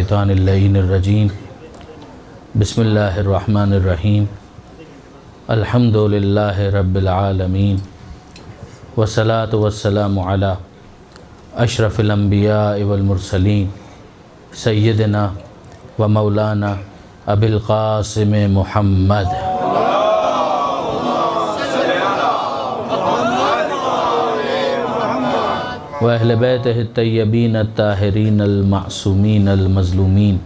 الشیطان اللعین الرجیم بسم اللہ الرحمن الرحیم الحمد للہ رب العالمین والصلاة والسلام علی اشرف الانبیاء والمرسلین سیدنا و مولانا ابی القاسم محمد وأهل بيته الطيبين الطاهرين المعصومين المظلومين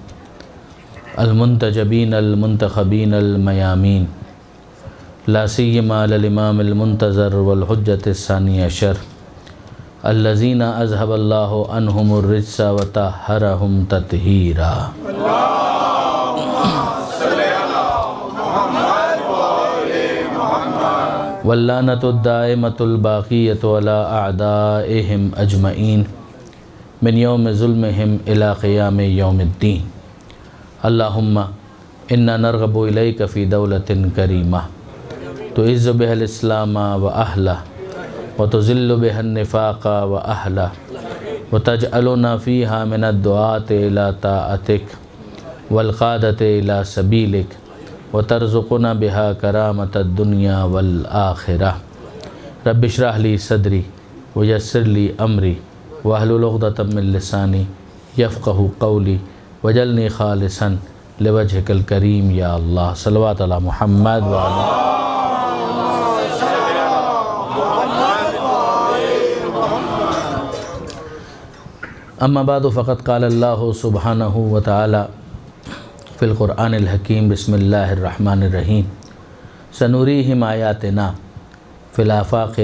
المنتجبين المنتخبين الميامين لا سيما للإمام المنتظر والحجة الثاني عشر الذين أذهب الله عنهم الرجس وطهرهم تطهيرا واللعنة الدائمة الباقية على أعدائهم أجمعين من يوم ظلمهم إلى قيام يوم الدين اللهم إنا نرغب إليك في دولة كريمة تعز بها الإسلام وأهله وتذل بها النفاق وأهله وتجعلنا فيها من الدعاة إلى طاعتك والقادة إلى سبيلك وترزقنا بها كرامة الدنيا والآخرة رب اشرح لي صدري ويسر لي أمري واحلل عقدة من لساني يفقهوا قولي واجعلني خالصا لوجهك الكريم يا الله صلوات على محمد وعلى أما بعد فقد قال الله سبحانه وتعالى في القرآن الحكيم بسم الله الرحمن الرحيم سنريهم آياتنا في الآفاق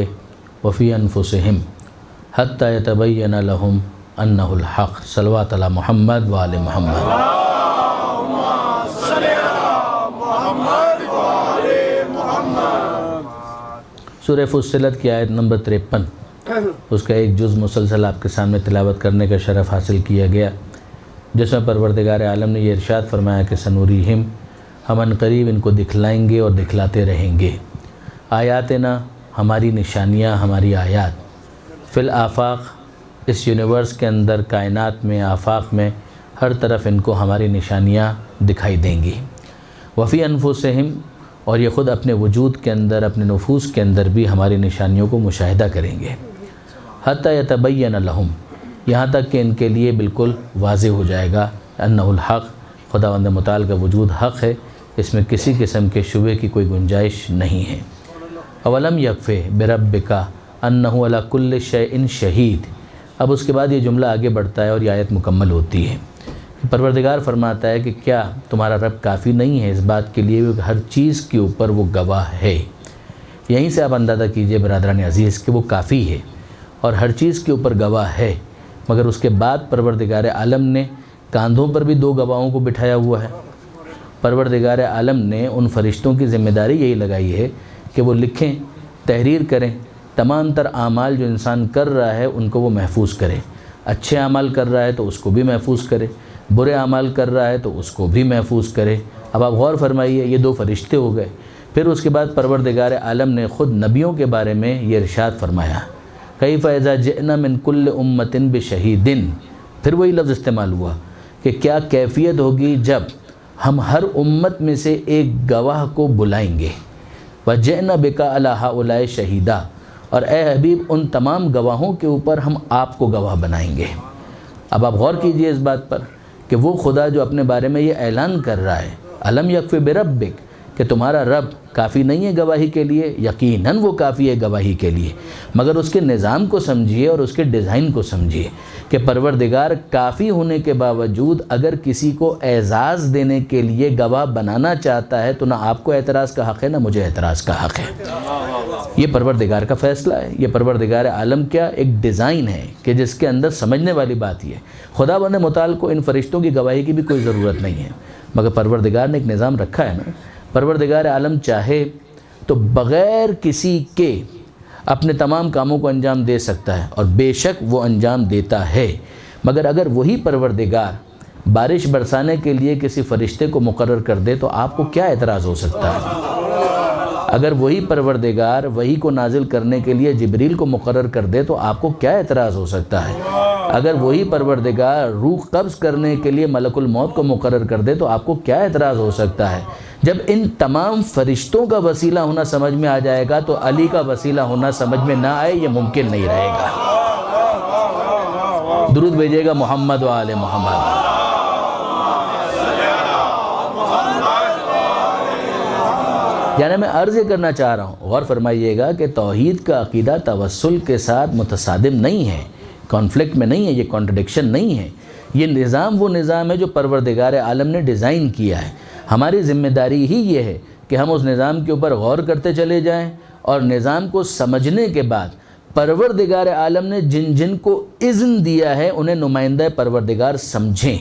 وفي أنفسهم حتى يتبين لهم أنه الحق صلوات على محمد وآل محمد اللهم صل على محمد وآل محمد سورہ فصلت کی آیت نمبر 53 اس کا ایک جز مسلسل آپ کے سامنے تلاوت کرنے کا شرف حاصل کیا گیا، جس میں پروردگار عالم نے یہ ارشاد فرمایا کہ سنوریہم، ہم ان قریب ان کو دکھلائیں گے اور دکھلاتے رہیں گے، آیاتنا ہماری نشانیاں، ہماری آیات، فی الآفاق اس یونیورس کے اندر، کائنات میں، آفاق میں، ہر طرف ان کو ہماری نشانیاں دکھائی دیں گی، وفی انفسہم اور یہ خود اپنے وجود کے اندر، اپنے نفوس کے اندر بھی ہماری نشانیوں کو مشاہدہ کریں گے، حتی یتبین لہم یہاں تک کہ ان کے لیے بالکل واضح ہو جائے گا انہ الحق، خداوند متعال کا وجود حق ہے، اس میں کسی قسم کے شبہ کی کوئی گنجائش نہیں ہے۔ اولم یکفی بربک انہ علی کل شیء شہید، اب اس کے بعد یہ جملہ آگے بڑھتا ہے اور یہ آیت مکمل ہوتی ہے۔ پروردگار فرماتا ہے کہ کیا تمہارا رب کافی نہیں ہے اس بات کے لیے کہ ہر چیز کے اوپر وہ گواہ ہے؟ یہیں سے آپ اندازہ کیجئے برادران عزیز کہ وہ کافی ہے اور ہر چیز کے اوپر گواہ ہے، مگر اس کے بعد پروردگار عالم نے کاندھوں پر بھی 2 گواہوں کو بٹھایا ہوا ہے۔ پروردگار عالم نے ان فرشتوں کی ذمہ داری یہی لگائی ہے کہ وہ لکھیں، تحریر کریں، تمام تر اعمال جو انسان کر رہا ہے ان کو وہ محفوظ کرے، اچھے اعمال کر رہا ہے تو اس کو بھی محفوظ کرے، برے اعمال کر رہا ہے تو اس کو بھی محفوظ کرے۔ اب آپ غور فرمائیے، یہ 2 فرشتے ہو گئے۔ پھر اس کے بعد پروردگار عالم نے خود نبیوں کے بارے میں یہ ارشاد فرمایا، کیف اذا جئنا من کل امت بشہید، پھر وہی لفظ استعمال ہوا کہ کیا کیفیت ہوگی جب ہم ہر امت میں سے ایک گواہ کو بلائیں گے، وجئنا بک علی ہؤلاء شہیدا، اور اے حبیب ان تمام گواہوں کے اوپر ہم آپ کو گواہ بنائیں گے۔ اب آپ غور کیجئے اس بات پر کہ وہ خدا جو اپنے بارے میں یہ اعلان کر رہا ہے الم یکفی بربک، کہ تمہارا رب کافی نہیں ہے گواہی کے لیے، یقیناً وہ کافی ہے گواہی کے لیے، مگر اس کے نظام کو سمجھیے اور اس کے ڈیزائن کو سمجھیے کہ پروردگار کافی ہونے کے باوجود اگر کسی کو اعزاز دینے کے لیے گواہ بنانا چاہتا ہے تو نہ آپ کو اعتراض کا حق ہے نہ مجھے اعتراض کا حق ہے۔ یہ پروردگار کا فیصلہ ہے، یہ پروردگار عالم کیا ایک ڈیزائن ہے کہ جس کے اندر سمجھنے والی بات یہ ہے۔ خداوند متعال کو ان فرشتوں کی گواہی کی بھی کوئی ضرورت نہیں ہے، مگر پروردگار نے ایک نظام رکھا ہے نا۔ پروردگار عالم چاہے تو بغیر کسی کے اپنے تمام کاموں کو انجام دے سکتا ہے، اور بے شک وہ انجام دیتا ہے، مگر اگر وہی پروردگار بارش برسانے کے لیے کسی فرشتے کو مقرر کر دے تو آپ کو کیا اعتراض ہو سکتا ہے؟ اگر وہی پروردگار وحی کو نازل کرنے کے لیے جبریل کو مقرر کر دے تو آپ کو کیا اعتراض ہو سکتا ہے؟ اگر وہی پروردگار روح قبض کرنے کے لیے ملک الموت کو مقرر کر دے تو آپ کو کیا اعتراض ہو سکتا ہے؟ جب ان تمام فرشتوں کا وسیلہ ہونا سمجھ میں آ جائے گا تو علی کا وسیلہ ہونا سمجھ میں نہ آئے یہ ممکن نہیں رہے گا۔ درود بھیجیے گا محمد و آل محمد۔ یعنی میں عرض یہ کرنا چاہ رہا ہوں، غور فرمائیے گا کہ توحید کا عقیدہ توسل کے ساتھ متصادم نہیں ہے، کانفلکٹ میں نہیں ہے، یہ کانٹرڈکشن نہیں ہے۔ یہ نظام وہ نظام ہے جو پروردگار عالم نے ڈیزائن کیا ہے۔ ہماری ذمہ داری ہی یہ ہے کہ ہم اس نظام کے اوپر غور کرتے چلے جائیں اور نظام کو سمجھنے کے بعد پروردگار عالم نے جن جن کو اذن دیا ہے انہیں نمائندہ پروردگار سمجھیں،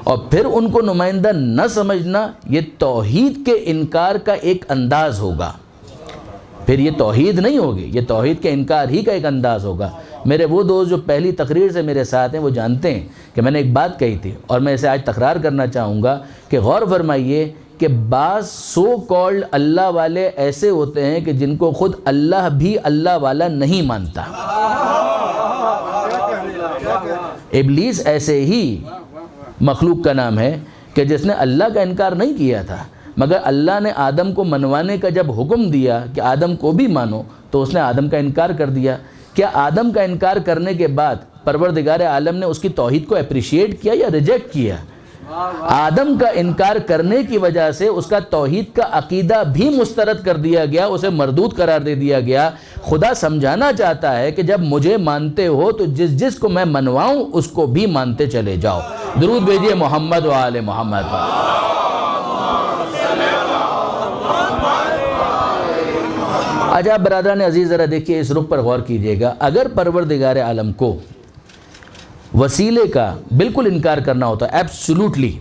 اور پھر ان کو نمائندہ نہ سمجھنا یہ توحید کے انکار کا ایک انداز ہوگا۔ پھر یہ توحید نہیں ہوگی، یہ توحید کے انکار ہی کا ایک انداز ہوگا۔ میرے وہ دوست جو پہلی تقریر سے میرے ساتھ ہیں وہ جانتے ہیں کہ میں نے ایک بات کہی تھی اور میں اسے آج تکرار کرنا چاہوں گا کہ غور فرمائیے کہ بعض سو کالڈ اللہ والے ایسے ہوتے ہیں کہ جن کو خود اللہ بھی اللہ والا نہیں مانتا۔ ابلیس ایسے ہی مخلوق کا نام ہے کہ جس نے اللہ کا انکار نہیں کیا تھا، مگر اللہ نے آدم کو منوانے کا جب حکم دیا کہ آدم کو بھی مانو تو اس نے آدم کا انکار کر دیا۔ کیا آدم کا انکار کرنے کے بعد پروردگار عالم نے اس کی توحید کو اپریشیٹ کیا یا ریجیکٹ کیا؟ آدم کا انکار کرنے کی وجہ سے اس کا توحید کا عقیدہ بھی مسترد کر دیا گیا، اسے مردود قرار دے دیا گیا۔ خدا سمجھانا چاہتا ہے کہ جب مجھے مانتے ہو تو جس جس کو میں منواؤں اس کو بھی مانتے چلے جاؤ۔ درود بھیجئے محمد و آل محمد۔ آج آپ برادران عزیز ذرا دیکھیے، اس رخ پر غور کیجئے گا۔ اگر پروردگار عالم کو وسیلے کا بالکل انکار کرنا ہوتا، ایبسولوٹلی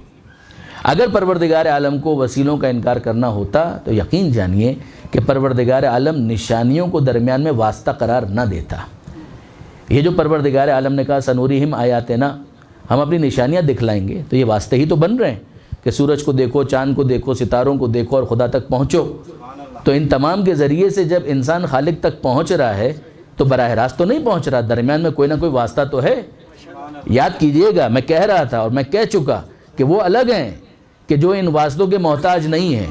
اگر پروردگار عالم کو وسیلوں کا انکار کرنا ہوتا تو یقین جانیے کہ پروردگار عالم نشانیوں کو درمیان میں واسطہ قرار نہ دیتا۔ یہ جو پروردگار عالم نے کہا سنوریہم آیاتنا، ہم اپنی نشانیاں دکھلائیں گے، تو یہ واسطے ہی تو بن رہے ہیں کہ سورج کو دیکھو، چاند کو دیکھو، ستاروں کو دیکھو اور خدا تک پہنچو۔ تو ان تمام کے ذریعے سے جب انسان خالق تک پہنچ رہا ہے تو براہ راست تو نہیں پہنچ رہا، درمیان میں کوئی نہ کوئی واسطہ تو ہے۔ یاد کیجئے گا، میں کہہ رہا تھا اور میں کہہ چکا کہ وہ الگ ہیں کہ جو ان واسطوں کے محتاج نہیں ہیں،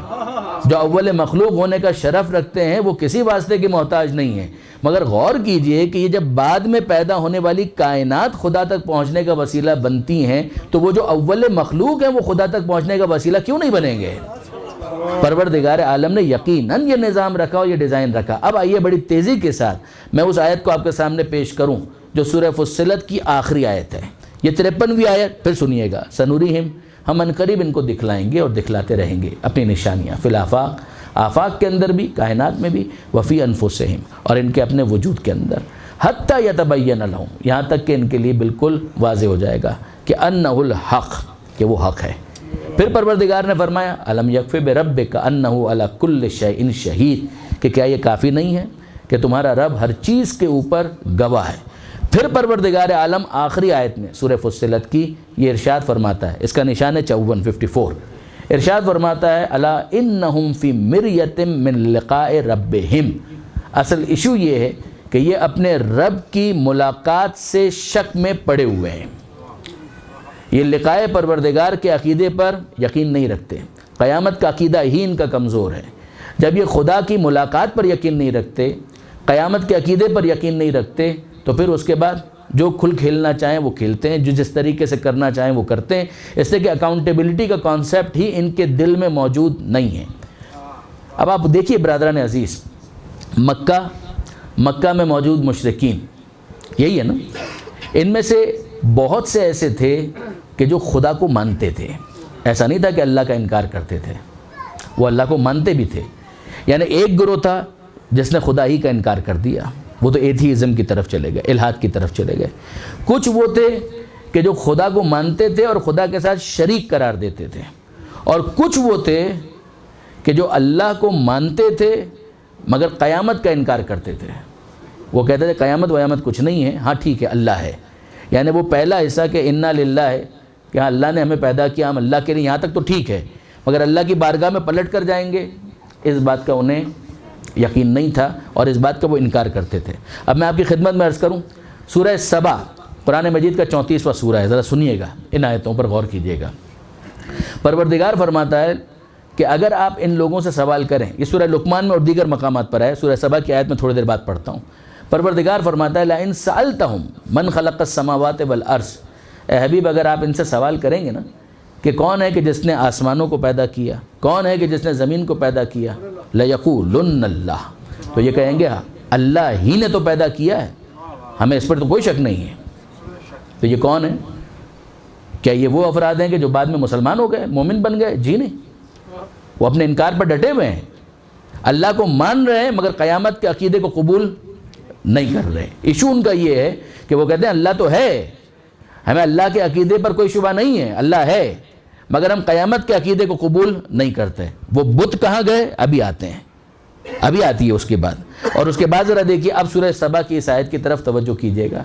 جو اول مخلوق ہونے کا شرف رکھتے ہیں وہ کسی واسطے کے محتاج نہیں ہیں۔ مگر غور کیجئے کہ یہ جب بعد میں پیدا ہونے والی کائنات خدا تک پہنچنے کا وسیلہ بنتی ہیں تو وہ جو اول مخلوق ہیں وہ خدا تک پہنچنے کا وسیلہ کیوں نہیں بنیں گے؟ پروردگار عالم نے یقیناً یہ نظام رکھا اور یہ ڈیزائن رکھا۔ اب آئیے بڑی تیزی کے ساتھ میں اس آیت کو آپ کے سامنے پیش کروں جو سورہ فصلت کی آخری آیت ہے، یہ 53ویں آیت۔ پھر سنیے گا، سنوریہم، ہم عنقریب ان کو دکھلائیں گے اور دکھلاتے رہیں گے اپنی نشانیاں، فی الآفاق، آفاق کے اندر بھی، کائنات میں بھی، وفی انفسہم، اور ان کے اپنے وجود کے اندر، حتی یتبین لہم، یہاں تک کہ ان کے لیے بالکل واضح ہو جائے گا کہ انہ الحق، کہ وہ حق ہے۔ پھر پروردگار نے فرمایا الم یکفی بربک انہ علی کل شیء شہید، کہ کیا یہ کافی نہیں ہے کہ تمہارا رب ہر چیز کے اوپر گواہ ہے۔ پھر پروردگار عالم آخری آیت میں سورہ فصلت کی یہ ارشاد فرماتا ہے، اس کا نشان ہے 54 ارشاد فرماتا ہے الا انہم فی مریۃ من لقاء ربہم۔ اصل ایشو یہ ہے کہ یہ اپنے رب کی ملاقات سے شک میں پڑے ہوئے ہیں، یہ لقاء پروردگار کے عقیدے پر یقین نہیں رکھتے، قیامت کا عقیدہ ہی ان کا کمزور ہے۔ جب یہ خدا کی ملاقات پر یقین نہیں رکھتے، قیامت کے عقیدے پر یقین نہیں رکھتے، تو پھر اس کے بعد جو کھل کھیلنا چاہیں وہ کھیلتے ہیں، جو جس طریقے سے کرنا چاہیں وہ کرتے ہیں، اس سے کہ اکاؤنٹیبلٹی کا کانسیپٹ ہی ان کے دل میں موجود نہیں ہے۔ اب آپ دیکھیے برادران عزیز، مکہ میں موجود مشرکین یہی ہے نا، ان میں سے بہت سے ایسے تھے کہ جو خدا کو مانتے تھے، ایسا نہیں تھا کہ اللہ کا انکار کرتے تھے، وہ اللہ کو مانتے بھی تھے۔ یعنی ایک گروہ تھا جس نے خدا ہی کا انکار کر دیا، وہ تو ایتھیزم کی طرف چلے گئے، الحاد کی طرف چلے گئے۔ کچھ وہ تھے کہ جو خدا کو مانتے تھے اور خدا کے ساتھ شریک قرار دیتے تھے، اور کچھ وہ تھے کہ جو اللہ کو مانتے تھے مگر قیامت کا انکار کرتے تھے۔ وہ کہتے تھے قیامت ویامت کچھ نہیں ہے، ہاں ٹھیک ہے اللہ ہے، یعنی وہ پہلا حصہ کہ انا للہ ہے کہ ہاں اللہ نے ہمیں پیدا کیا، ہم اللہ کے لیے، یہاں تک تو ٹھیک ہے، مگر اللہ کی بارگاہ میں پلٹ کر جائیں گے، اس بات کا انہیں یقین نہیں تھا اور اس بات کا وہ انکار کرتے تھے۔ اب میں آپ کی خدمت میں عرض کروں، سورہ سبا قرآن مجید کا 34واں سورہ ہے، ذرا سنیے گا، ان آیتوں پر غور کیجیے گا۔ پروردگار فرماتا ہے کہ اگر آپ ان لوگوں سے سوال کریں، یہ سورہ لقمان میں اور دیگر مقامات پر ہے، سورہ سبا کی آیت میں تھوڑی دیر بعد پڑھتا ہوں۔ پروردگار فرماتا ہے لَإِن سَأَلْتَهُمْ مَنْ خَلَقَ السَّمَاوَاتِ وَالْأَرْضِ، اے حبیب اگر آپ ان سے سوال کریں گے نا کہ کون ہے کہ جس نے آسمانوں کو پیدا کیا، کون ہے کہ جس نے زمین کو پیدا کیا، لَيَقُولُنَّ اللَّهُ، تو یہ کہیں گے اللہ ہی نے تو پیدا کیا ہے، ہمیں اس پر تو کوئی شک نہیں ہے۔ تو یہ کون ہے؟ کیا یہ وہ افراد ہیں کہ جو بعد میں مسلمان ہو گئے، مومن بن گئے؟ جی نہیں، وہ اپنے انکار پر ڈٹے ہوئے ہیں، اللہ کو مان رہے ہیں مگر قیامت کے عقیدے کو قبول نہیں کر رہے۔ ایشو ان کا یہ ہے کہ وہ کہتے ہیں اللہ تو ہے، ہمیں اللہ کے عقیدے پر کوئی شبہ نہیں ہے، اللہ ہے، مگر ہم قیامت کے عقیدے کو قبول نہیں کرتے۔ وہ بت کہاں گئے؟ ابھی آتے ہیں، ابھی آتی ہے اس کے بعد۔ اور اس کے بعد ذرا دیکھیے اب سورہ سبا کی اس آیت کی طرف توجہ کیجیے گا۔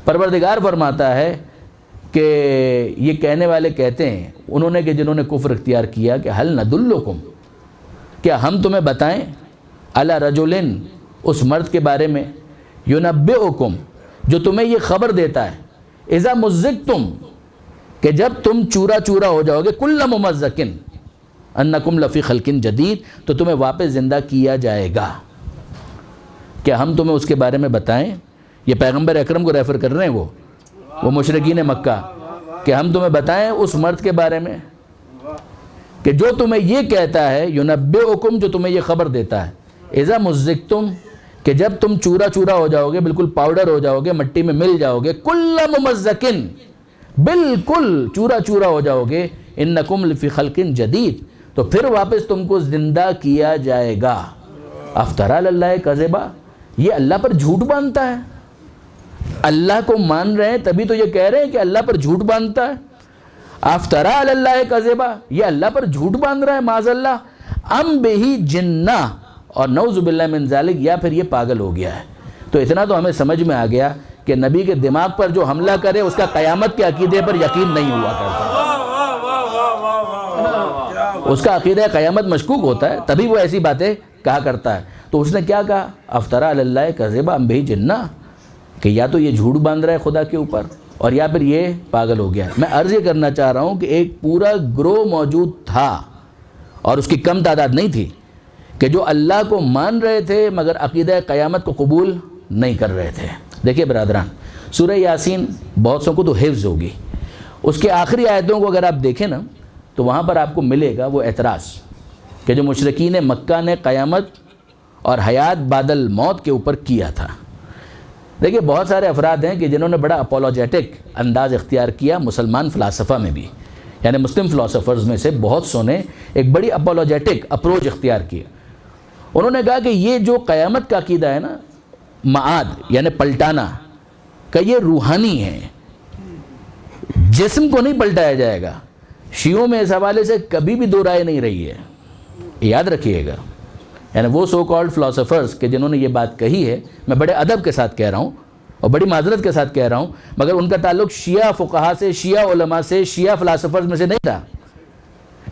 پروردگار فرماتا ہے کہ یہ کہنے والے کہتے ہیں انہوں نے کہ جنہوں نے کفر اختیار کیا کہ حل ندلکم، کیا ہم تمہیں بتائیں، علی رجلن، اس مرد کے بارے میں، ینبئکم، جو تمہیں یہ خبر دیتا ہے، اذا مزقتم، کہ جب تم چورا چورا ہو جاؤ گے، کل ممزقن انکم لفی خلق جدید، تو تمہیں واپس زندہ کیا جائے گا۔ کیا ہم تمہیں اس کے بارے میں بتائیں؟ یہ پیغمبر اکرم کو ریفر کر رہے ہیں وہ مشرکین مکہ، کہ ہم تمہیں بتائیں اس مرد کے بارے میں کہ جو تمہیں یہ کہتا ہے، ینبئکم، جو تمہیں یہ خبر دیتا ہے، اذا مزقتم، کہ جب تم چورا چورا ہو جاؤ گے، بالکل پاؤڈر ہو جاؤ گے، مٹی میں مل جاؤ گے، کل ممزقن، بالکل چورا چورا ہو جاؤ گے، انکم لفی خلق جدید، تو پھر واپس تم کو زندہ کیا جائے گا۔ افترا علی اللہ کذبا، یہ اللہ پر جھوٹ باندھتا ہے، اللہ کو مان رہے ہیں تبھی تو یہ کہہ رہے ہیں کہ اللہ پر جھوٹ باندھتا ہے۔ افترا علی اللہ کذبا، یہ اللہ پر جھوٹ باندھ رہا ہے معاذ اللہ، ام بہی جنہ، اور نعوذ باللہ من ذالک، یا پھر یہ پاگل ہو گیا ہے۔ تو اتنا تو ہمیں سمجھ میں آ گیا کہ نبی کے دماغ پر جو حملہ کرے اس کا قیامت کے عقیدے پر یقین نہیں ہوا کرتا، اس کا عقیدہ قیامت مشکوک ہوتا ہے، تبھی وہ ایسی باتیں کہا کرتا ہے۔ تو اس نے کیا کہا؟ افترا علی اللہ کذبا ام بہی جنہ، کہ یا تو یہ جھوٹ باندھ رہا ہے خدا کے اوپر، اور یا پھر یہ پاگل ہو گیا۔ میں عرض یہ کرنا چاہ رہا ہوں کہ ایک پورا گروہ موجود تھا، اور اس کی کم تعداد نہیں تھی، کہ جو اللہ کو مان رہے تھے مگر عقیدہ قیامت کو قبول نہیں کر رہے تھے۔ دیکھیے برادران، سورہ یاسین بہت سو کو تو حفظ ہوگی، اس کے آخری آیتوں کو اگر آپ دیکھیں نا تو وہاں پر آپ کو ملے گا وہ اعتراض کہ جو مشرکین مکہ نے قیامت اور حیات بعد الموت کے اوپر کیا تھا۔ دیکھیے بہت سارے افراد ہیں کہ جنہوں نے بڑا اپولوجیٹک انداز اختیار کیا، مسلمان فلاسفہ میں بھی، یعنی مسلم فلاسفرز میں سے بہت سو نے ایک بڑی اپولوجیٹک اپروچ اختیار کیا۔ انہوں نے کہا کہ یہ جو قیامت کا عقیدہ ہے نا، معاد یعنی پلٹانا کہ یہ روحانی ہے، جسم کو نہیں پلٹایا جائے گا۔ شیعوں میں اس حوالے سے کبھی بھی دو رائے نہیں رہی ہے، یاد رکھیے گا۔ یعنی وہ سو کالڈ فلاسفرز کہ جنہوں نے یہ بات کہی ہے، میں بڑے ادب کے ساتھ کہہ رہا ہوں اور بڑی معذرت کے ساتھ کہہ رہا ہوں، مگر ان کا تعلق شیعہ فقہا سے، شیعہ علماء سے، شیعہ فلاسفرز میں سے نہیں تھا،